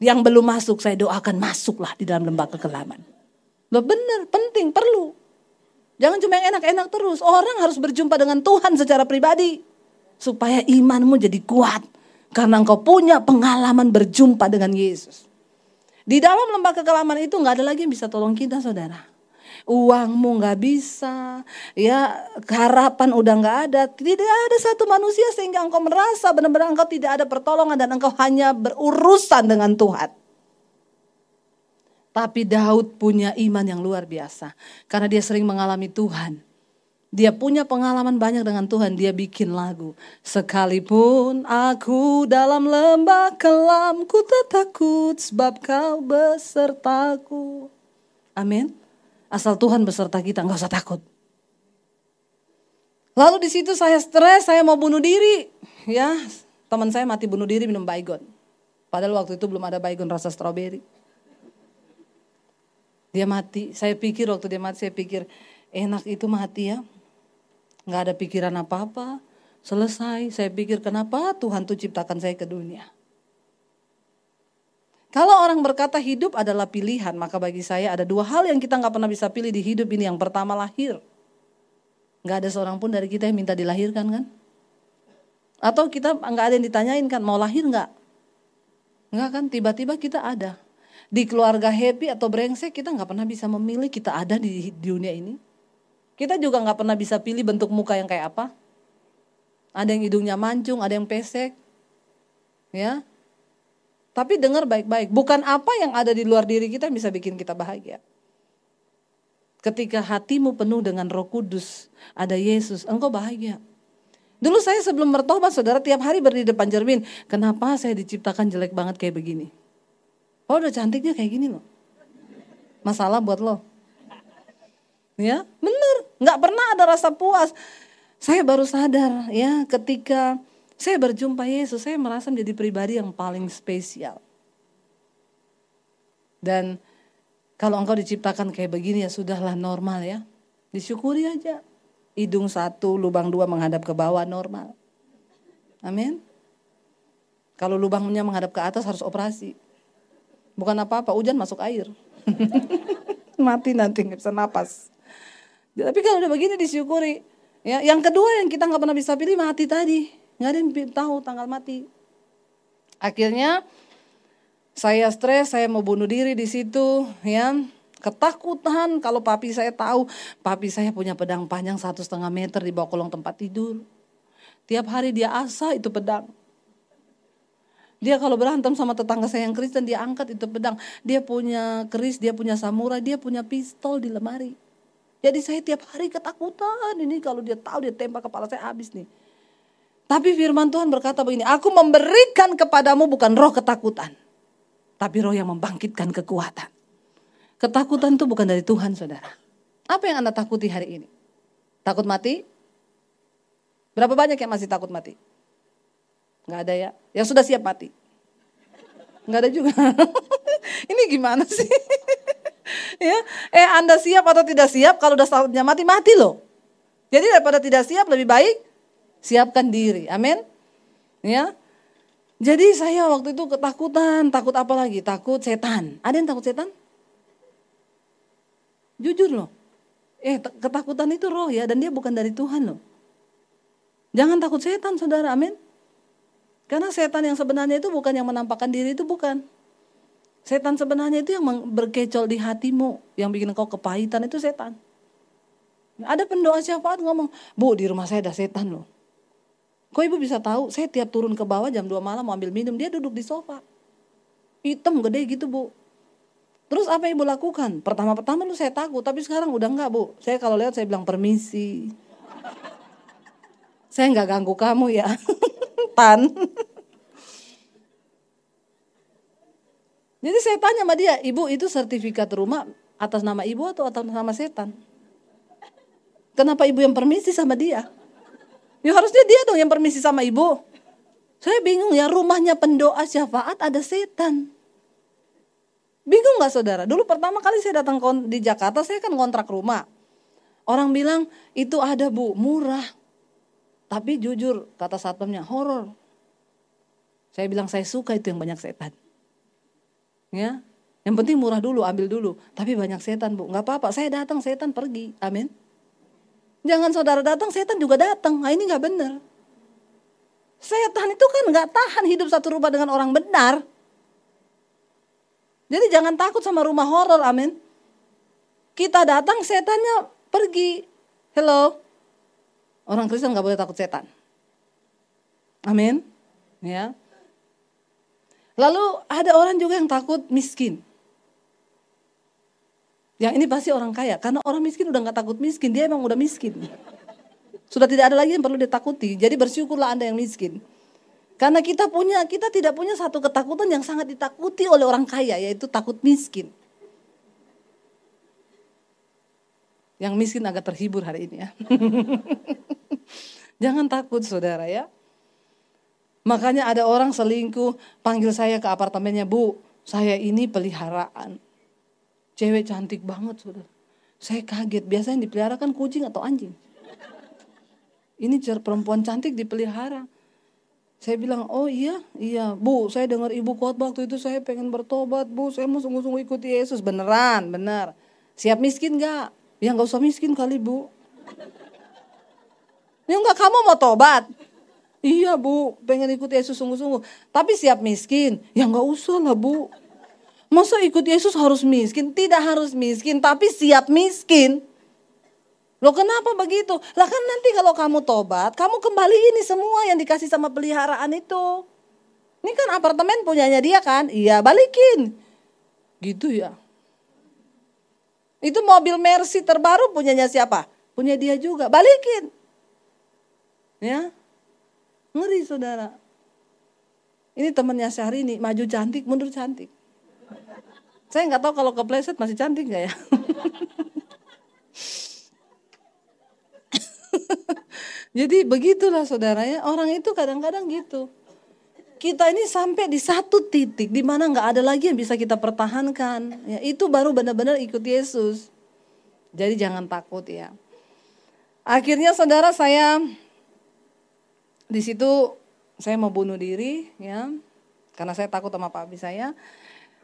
Yang belum masuk saya doakan masuklah di dalam lembah kekelaman. Loh benar, penting, perlu. Jangan cuma yang enak-enak terus. Orang harus berjumpa dengan Tuhan secara pribadi. Supaya imanmu jadi kuat. Karena engkau punya pengalaman berjumpa dengan Yesus. Di dalam lembah kekelaman itu gak ada lagi yang bisa tolong kita saudara. Uangmu gak bisa. Ya harapan udah gak ada. Tidak ada satu manusia sehingga engkau merasa benar-benar engkau tidak ada pertolongan. Dan engkau hanya berurusan dengan Tuhan. Tapi Daud punya iman yang luar biasa. Karena dia sering mengalami Tuhan. Dia punya pengalaman banyak dengan Tuhan. Dia bikin lagu. Sekalipun aku dalam lembah kelam, ku tak takut sebab kau besertaku. Amin. Asal Tuhan beserta kita, enggak usah takut. Lalu di situ saya stres, saya mau bunuh diri. Ya, teman saya mati bunuh diri minum Baygon. Padahal waktu itu belum ada Baygon rasa stroberi. Dia mati, saya pikir waktu dia mati, saya pikir enak itu mati ya. Gak ada pikiran apa-apa, selesai. Saya pikir kenapa Tuhan tuh ciptakan saya ke dunia. Kalau orang berkata hidup adalah pilihan, maka bagi saya ada dua hal yang kita nggak pernah bisa pilih di hidup ini. Yang pertama lahir. Nggak ada seorang pun dari kita yang minta dilahirkan kan? Atau kita nggak ada yang ditanyain kan, mau lahir nggak? Nggak kan, tiba-tiba kita ada. Di keluarga happy atau brengsek kita nggak pernah bisa memilih kita ada di dunia ini. Kita juga nggak pernah bisa pilih bentuk muka yang kayak apa. Ada yang hidungnya mancung, ada yang pesek. Ya. Tapi dengar baik-baik, bukan apa yang ada di luar diri kita yang bisa bikin kita bahagia. Ketika hatimu penuh dengan Roh Kudus, ada Yesus, engkau bahagia. Dulu saya sebelum bertobat, saudara, tiap hari berdiri di depan cermin. Kenapa saya diciptakan jelek banget kayak begini? Oh, udah cantiknya kayak gini loh. Masalah buat lo. Ya, bener. Nggak pernah ada rasa puas. Saya baru sadar ya ketika saya berjumpa Yesus, saya merasa menjadi pribadi yang paling spesial. Dan kalau engkau diciptakan kayak begini ya sudahlah, normal ya. Disyukuri aja. Hidung 1, lubang 2 menghadap ke bawah, normal. Amin. Kalau lubangnya menghadap ke atas harus operasi. Bukan apa-apa, hujan masuk air. Mati nanti, nggak bisa napas. Tapi kalau udah begini disyukuri. Ya, yang kedua yang kita nggak pernah bisa pilih mati tadi. Nggak ada yang tahu tanggal mati. Akhirnya saya stres, saya mau bunuh diri di situ, ya. Ketakutan kalau papi saya tahu, papi saya punya pedang panjang 1,5 meter di bawah kolong tempat tidur. Tiap hari dia asah itu pedang. Dia kalau berantem sama tetangga saya yang Kristen, dia angkat itu pedang. Dia punya keris, dia punya samurai, dia punya pistol di lemari. Jadi saya tiap hari ketakutan, ini kalau dia tahu dia tembak kepala saya habis nih. Tapi firman Tuhan berkata begini, aku memberikan kepadamu bukan roh ketakutan, tapi roh yang membangkitkan kekuatan. Ketakutan itu bukan dari Tuhan, saudara. Apa yang Anda takuti hari ini? Takut mati? Berapa banyak yang masih takut mati? Nggak ada ya? Yang sudah siap mati? Nggak ada juga. Ini gimana sih? Ya, Anda siap atau tidak siap? Kalau udah saatnya mati, mati loh. Jadi daripada tidak siap, lebih baik siapkan diri. Amin. Ya. Jadi saya waktu itu ketakutan. Takut apa lagi? Takut setan. Ada yang takut setan? Jujur loh. Ketakutan itu roh ya, dan dia bukan dari Tuhan loh. Jangan takut setan, saudara. Amin. Karena setan yang sebenarnya itu bukan yang menampakkan diri, itu bukan. Setan sebenarnya itu yang berkecol di hatimu, yang bikin kau kepahitan, itu setan. Ada pendoa syafaat ngomong, Bu, di rumah saya ada setan loh. Kok ibu bisa tahu? Saya tiap turun ke bawah jam 2 malam mau ambil minum, dia duduk di sofa. Hitam gede gitu, Bu. Terus apa ibu lakukan? Pertama-pertama lu saya takut, tapi sekarang udah enggak, Bu. Saya kalau lihat saya bilang permisi. Saya enggak ganggu kamu ya. Tan. Jadi saya tanya sama dia, Ibu itu sertifikat rumah atas nama ibu atau atas nama setan? Kenapa ibu yang permisi sama dia? Ya harusnya dia dong yang permisi sama ibu. Saya bingung ya, rumahnya pendoa syafaat ada setan. Bingung gak saudara? Dulu pertama kali saya datang di Jakarta, saya kan kontrak rumah. Orang bilang itu ada, Bu, murah. Tapi jujur kata satpamnya horor. Saya bilang saya suka itu yang banyak setan. Ya, yang penting murah dulu, ambil dulu. Tapi banyak setan, Bu. Gak apa-apa, saya datang, setan pergi. Amin. Jangan saudara datang, setan juga datang. Nah, ini gak benar. Setan itu kan gak tahan hidup satu rumah dengan orang benar. Jadi jangan takut sama rumah horor, amin. Kita datang, setannya pergi. Hello. Orang Kristen gak boleh takut setan. Amin. Ya. Lalu ada orang juga yang takut miskin. Yang ini pasti orang kaya, karena orang miskin udah gak takut miskin, dia emang udah miskin. Sudah tidak ada lagi yang perlu ditakuti, jadi bersyukurlah Anda yang miskin. Karena kita tidak punya satu ketakutan yang sangat ditakuti oleh orang kaya, yaitu takut miskin. Yang miskin agak terhibur hari ini ya. Jangan takut saudara ya. Makanya ada orang selingkuh, panggil saya ke apartemennya, Bu, saya ini peliharaan. Cewek cantik banget saudara. Saya kaget, biasanya dipelihara kan kucing atau anjing. Ini perempuan cantik dipelihara. Saya bilang, oh iya Bu, saya dengar ibu khotbah waktu itu, saya pengen bertobat Bu, saya mau sungguh-sungguh ikuti Yesus. Beneran, bener. Siap miskin gak? Ya gak usah miskin kali Bu. Ya enggak, kamu mau tobat? Iya Bu, pengen ikut Yesus sungguh-sungguh. Tapi siap miskin? Ya gak usah lah Bu. Masa ikut Yesus harus miskin? Tidak harus miskin, tapi siap miskin. Loh kenapa begitu? Lah kan nanti kalau kamu tobat, kamu kembali ini semua yang dikasih sama peliharaan itu. Ini kan apartemen punyanya dia kan? Iya, balikin. Gitu ya. Itu mobil Mercy terbaru punyanya siapa? Punya dia juga, balikin. Ya. Ngeri saudara. Ini temannya Syahrini, maju cantik, mundur cantik. Saya nggak tahu kalau kepleset masih cantik nggak ya? Jadi begitulah saudara ya, orang itu kadang-kadang gitu. Kita ini sampai di satu titik di mana nggak ada lagi yang bisa kita pertahankan. Ya, itu baru benar-benar ikut Yesus. Jadi jangan takut ya. Akhirnya saudara, saya di situ saya mau bunuh diri ya, karena saya takut sama papi saya.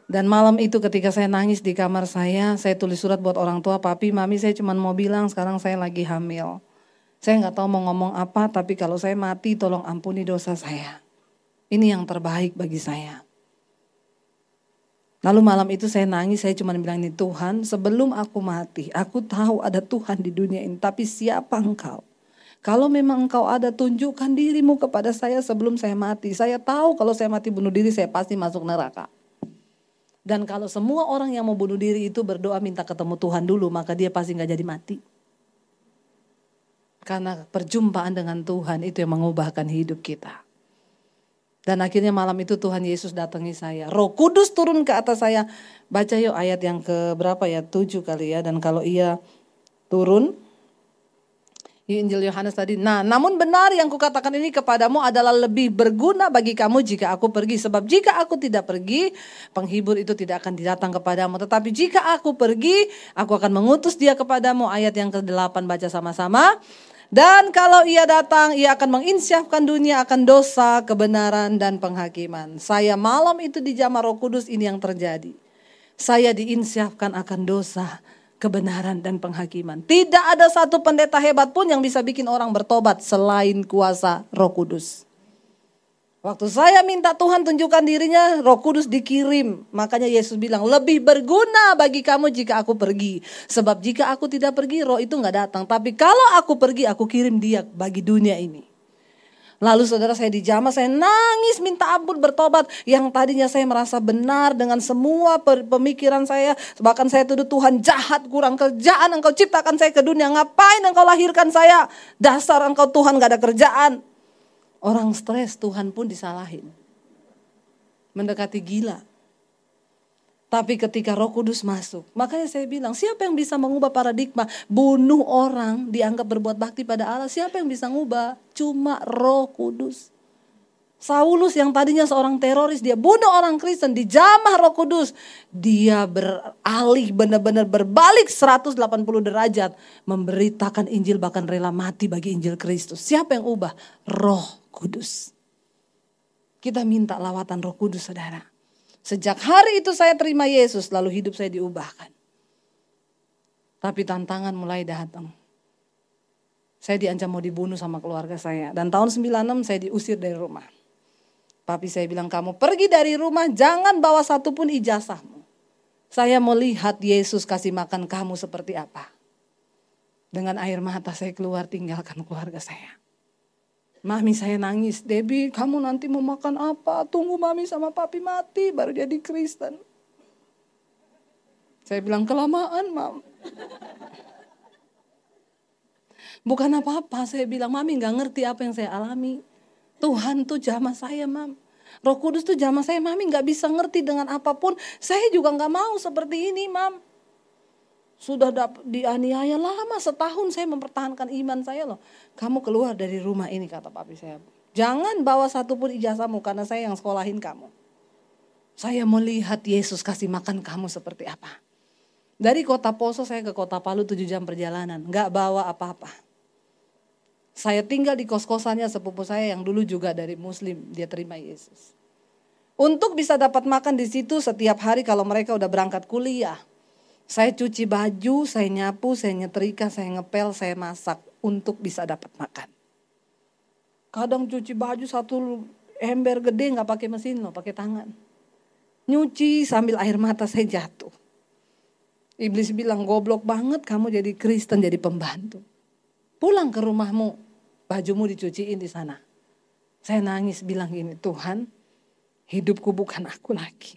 Dan malam itu ketika saya nangis di kamar saya tulis surat buat orang tua, papi, mami, saya cuma mau bilang sekarang saya lagi hamil. Saya nggak tahu mau ngomong apa, tapi kalau saya mati tolong ampuni dosa saya. Ini yang terbaik bagi saya. Lalu malam itu saya nangis, saya cuma bilang ini, Tuhan, sebelum aku mati, aku tahu ada Tuhan di dunia ini, tapi siapa Engkau? Kalau memang Engkau ada, tunjukkan dirimu kepada saya sebelum saya mati. Saya tahu kalau saya mati bunuh diri, saya pasti masuk neraka. Dan kalau semua orang yang mau bunuh diri itu berdoa minta ketemu Tuhan dulu, maka dia pasti gak jadi mati. Karena perjumpaan dengan Tuhan itu yang mengubahkan hidup kita. Dan akhirnya malam itu Tuhan Yesus datangi saya. Roh Kudus turun ke atas saya. Baca yuk ayat yang ke berapa ya? 7 kali ya. Dan kalau ia turun, Injil Yohanes tadi. Nah, namun benar yang kukatakan ini kepadamu adalah lebih berguna bagi kamu jika aku pergi. Sebab jika aku tidak pergi, penghibur itu tidak akan datang kepadamu. Tetapi jika aku pergi, aku akan mengutus dia kepadamu. Ayat yang ke-8 baca sama-sama. Dan kalau ia datang, ia akan menginsyafkan dunia akan dosa, kebenaran, dan penghakiman. Saya malam itu dijamah Roh Kudus, ini yang terjadi. Saya diinsyafkan akan dosa, kebenaran, dan penghakiman. Tidak ada satu pendeta hebat pun yang bisa bikin orang bertobat selain kuasa Roh Kudus. Waktu saya minta Tuhan tunjukkan dirinya, Roh Kudus dikirim. Makanya Yesus bilang, lebih berguna bagi kamu jika aku pergi. Sebab jika aku tidak pergi, roh itu gak datang. Tapi kalau aku pergi, aku kirim dia bagi dunia ini. Lalu saudara, saya dijamah, saya nangis minta ampun, bertobat. Yang tadinya saya merasa benar dengan semua pemikiran saya. Bahkan saya tuduh Tuhan jahat, kurang kerjaan, engkau ciptakan saya ke dunia. Ngapain engkau lahirkan saya? Dasar engkau Tuhan gak ada kerjaan. Orang stres, Tuhan pun disalahin. Mendekati gila. Tapi ketika Roh Kudus masuk, makanya saya bilang, siapa yang bisa mengubah paradigma? Bunuh orang dianggap berbuat bakti pada Allah. Siapa yang bisa ngubah? Cuma Roh Kudus. Saulus yang tadinya seorang teroris, dia bunuh orang Kristen, dijamah Roh Kudus. Dia beralih, benar-benar berbalik 180 derajat. Memberitakan Injil, bahkan rela mati bagi Injil Kristus. Siapa yang ubah? Roh Kudus. Kita minta lawatan Roh Kudus, saudara. Sejak hari itu saya terima Yesus, lalu hidup saya diubahkan. Tapi tantangan mulai datang. Saya diancam mau dibunuh sama keluarga saya. Dan tahun 96 saya diusir dari rumah. Papi saya bilang, kamu pergi dari rumah, jangan bawa satupun ijazahmu. Saya mau lihat Yesus kasih makan kamu seperti apa. Dengan air mata saya keluar, tinggalkan keluarga saya. Mami saya nangis, Debbie kamu nanti mau makan apa? Tunggu mami sama papi mati baru jadi Kristen. Saya bilang, kelamaan mam. Bukan apa-apa, saya bilang mami gak ngerti apa yang saya alami. Tuhan tuh jamah saya mam. Roh Kudus tuh jamah saya, mami gak bisa ngerti dengan apapun. Saya juga gak mau seperti ini mam. Sudah dianiaya lama, setahun saya mempertahankan iman saya loh. Kamu keluar dari rumah ini, kata papi saya. Jangan bawa satupun ijazahmu karena saya yang sekolahin kamu. Saya mau lihat Yesus kasih makan kamu seperti apa. Dari kota Poso saya ke kota Palu 7 jam perjalanan. Gak bawa apa-apa. Saya tinggal di kos-kosannya sepupu saya yang dulu juga dari Muslim, dia terima Yesus. Untuk bisa dapat makan di situ setiap hari kalau mereka udah berangkat kuliah. Saya cuci baju, saya nyapu, saya nyetrika, saya ngepel, saya masak untuk bisa dapat makan. Kadang cuci baju satu ember gede nggak pakai mesin loh, pakai tangan. Nyuci sambil air mata saya jatuh. Iblis bilang, goblok banget kamu jadi Kristen, jadi pembantu. Pulang ke rumahmu, bajumu dicuciin di sana. Saya nangis bilang gini, Tuhan, hidupku bukan aku lagi,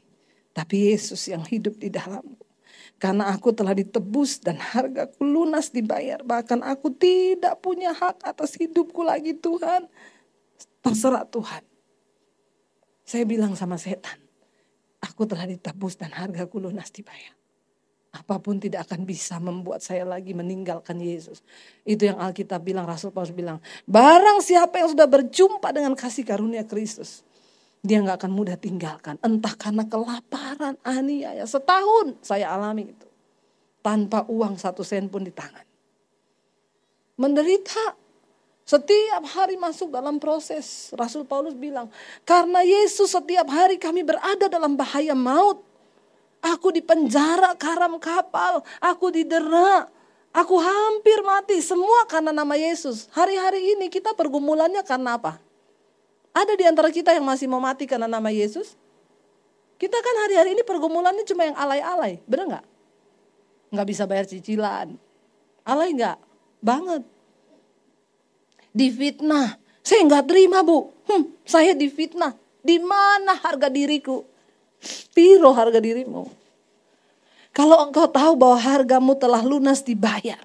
tapi Yesus yang hidup di dalamku. Karena aku telah ditebus dan hargaku lunas dibayar. Bahkan aku tidak punya hak atas hidupku lagi Tuhan. Terserah Tuhan. Saya bilang sama setan, aku telah ditebus dan hargaku lunas dibayar. Apapun tidak akan bisa membuat saya lagi meninggalkan Yesus. Itu yang Alkitab bilang, Rasul Paulus bilang, barang siapa yang sudah berjumpa dengan kasih karunia Kristus, dia gak akan mudah tinggalkan. Entah karena kelaparan, aniaya. Setahun saya alami itu. Tanpa uang 1 sen pun di tangan. Menderita. Setiap hari masuk dalam proses. Rasul Paulus bilang, karena Yesus setiap hari kami berada dalam bahaya maut. Aku dipenjara karam kapal. Aku didera. Aku hampir mati. Semua karena nama Yesus. Hari-hari ini kita pergumulannya karena apa? Ada di antara kita yang masih mau mati karena nama Yesus? Kita kan hari-hari ini pergumulannya cuma yang alay-alay, benar gak? Gak bisa bayar cicilan. Alay gak? Banget. Difitnah. Saya gak terima Bu. Saya difitnah. Di mana harga diriku? Piro harga dirimu? Kalau engkau tahu bahwa hargamu telah lunas dibayar,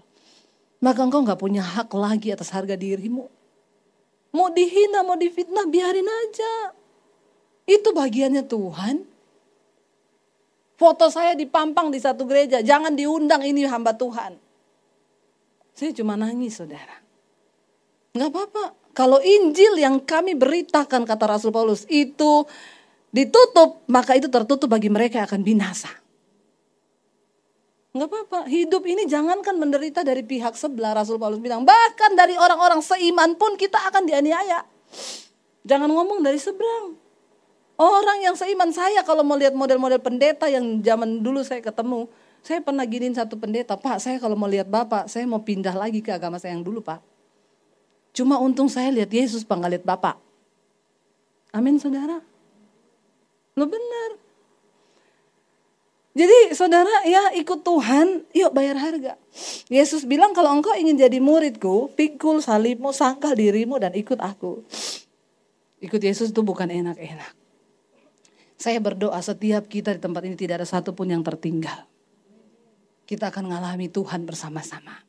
maka engkau gak punya hak lagi atas harga dirimu. Mau dihina, mau difitnah, biarin aja. Itu bagiannya Tuhan. Foto saya dipampang di satu gereja, jangan diundang, ini hamba Tuhan. Saya cuma nangis saudara. Gak apa-apa. Kalau Injil yang kami beritakan kata Rasul Paulus itu ditutup, maka itu tertutup bagi mereka yang akan binasa. Gak apa-apa, hidup ini jangankan menderita dari pihak sebelah, Rasul Paulus bilang, bahkan dari orang-orang seiman pun kita akan dianiaya. Jangan ngomong dari seberang. Orang yang seiman, saya kalau mau lihat model-model pendeta yang zaman dulu saya ketemu, saya pernah giniin satu pendeta, Pak saya kalau mau lihat Bapak, saya mau pindah lagi ke agama saya yang dulu Pak. Cuma untung saya lihat Yesus Pak, gak lihat Bapak. Amin saudara. Lo benar. Jadi saudara ya ikut Tuhan, yuk bayar harga. Yesus bilang kalau engkau ingin jadi muridku, pikul salibmu, sangkal dirimu dan ikut aku. Ikut Yesus itu bukan enak-enak. Saya berdoa setiap kita di tempat ini tidak ada satupun yang tertinggal. Kita akan mengalami Tuhan bersama-sama.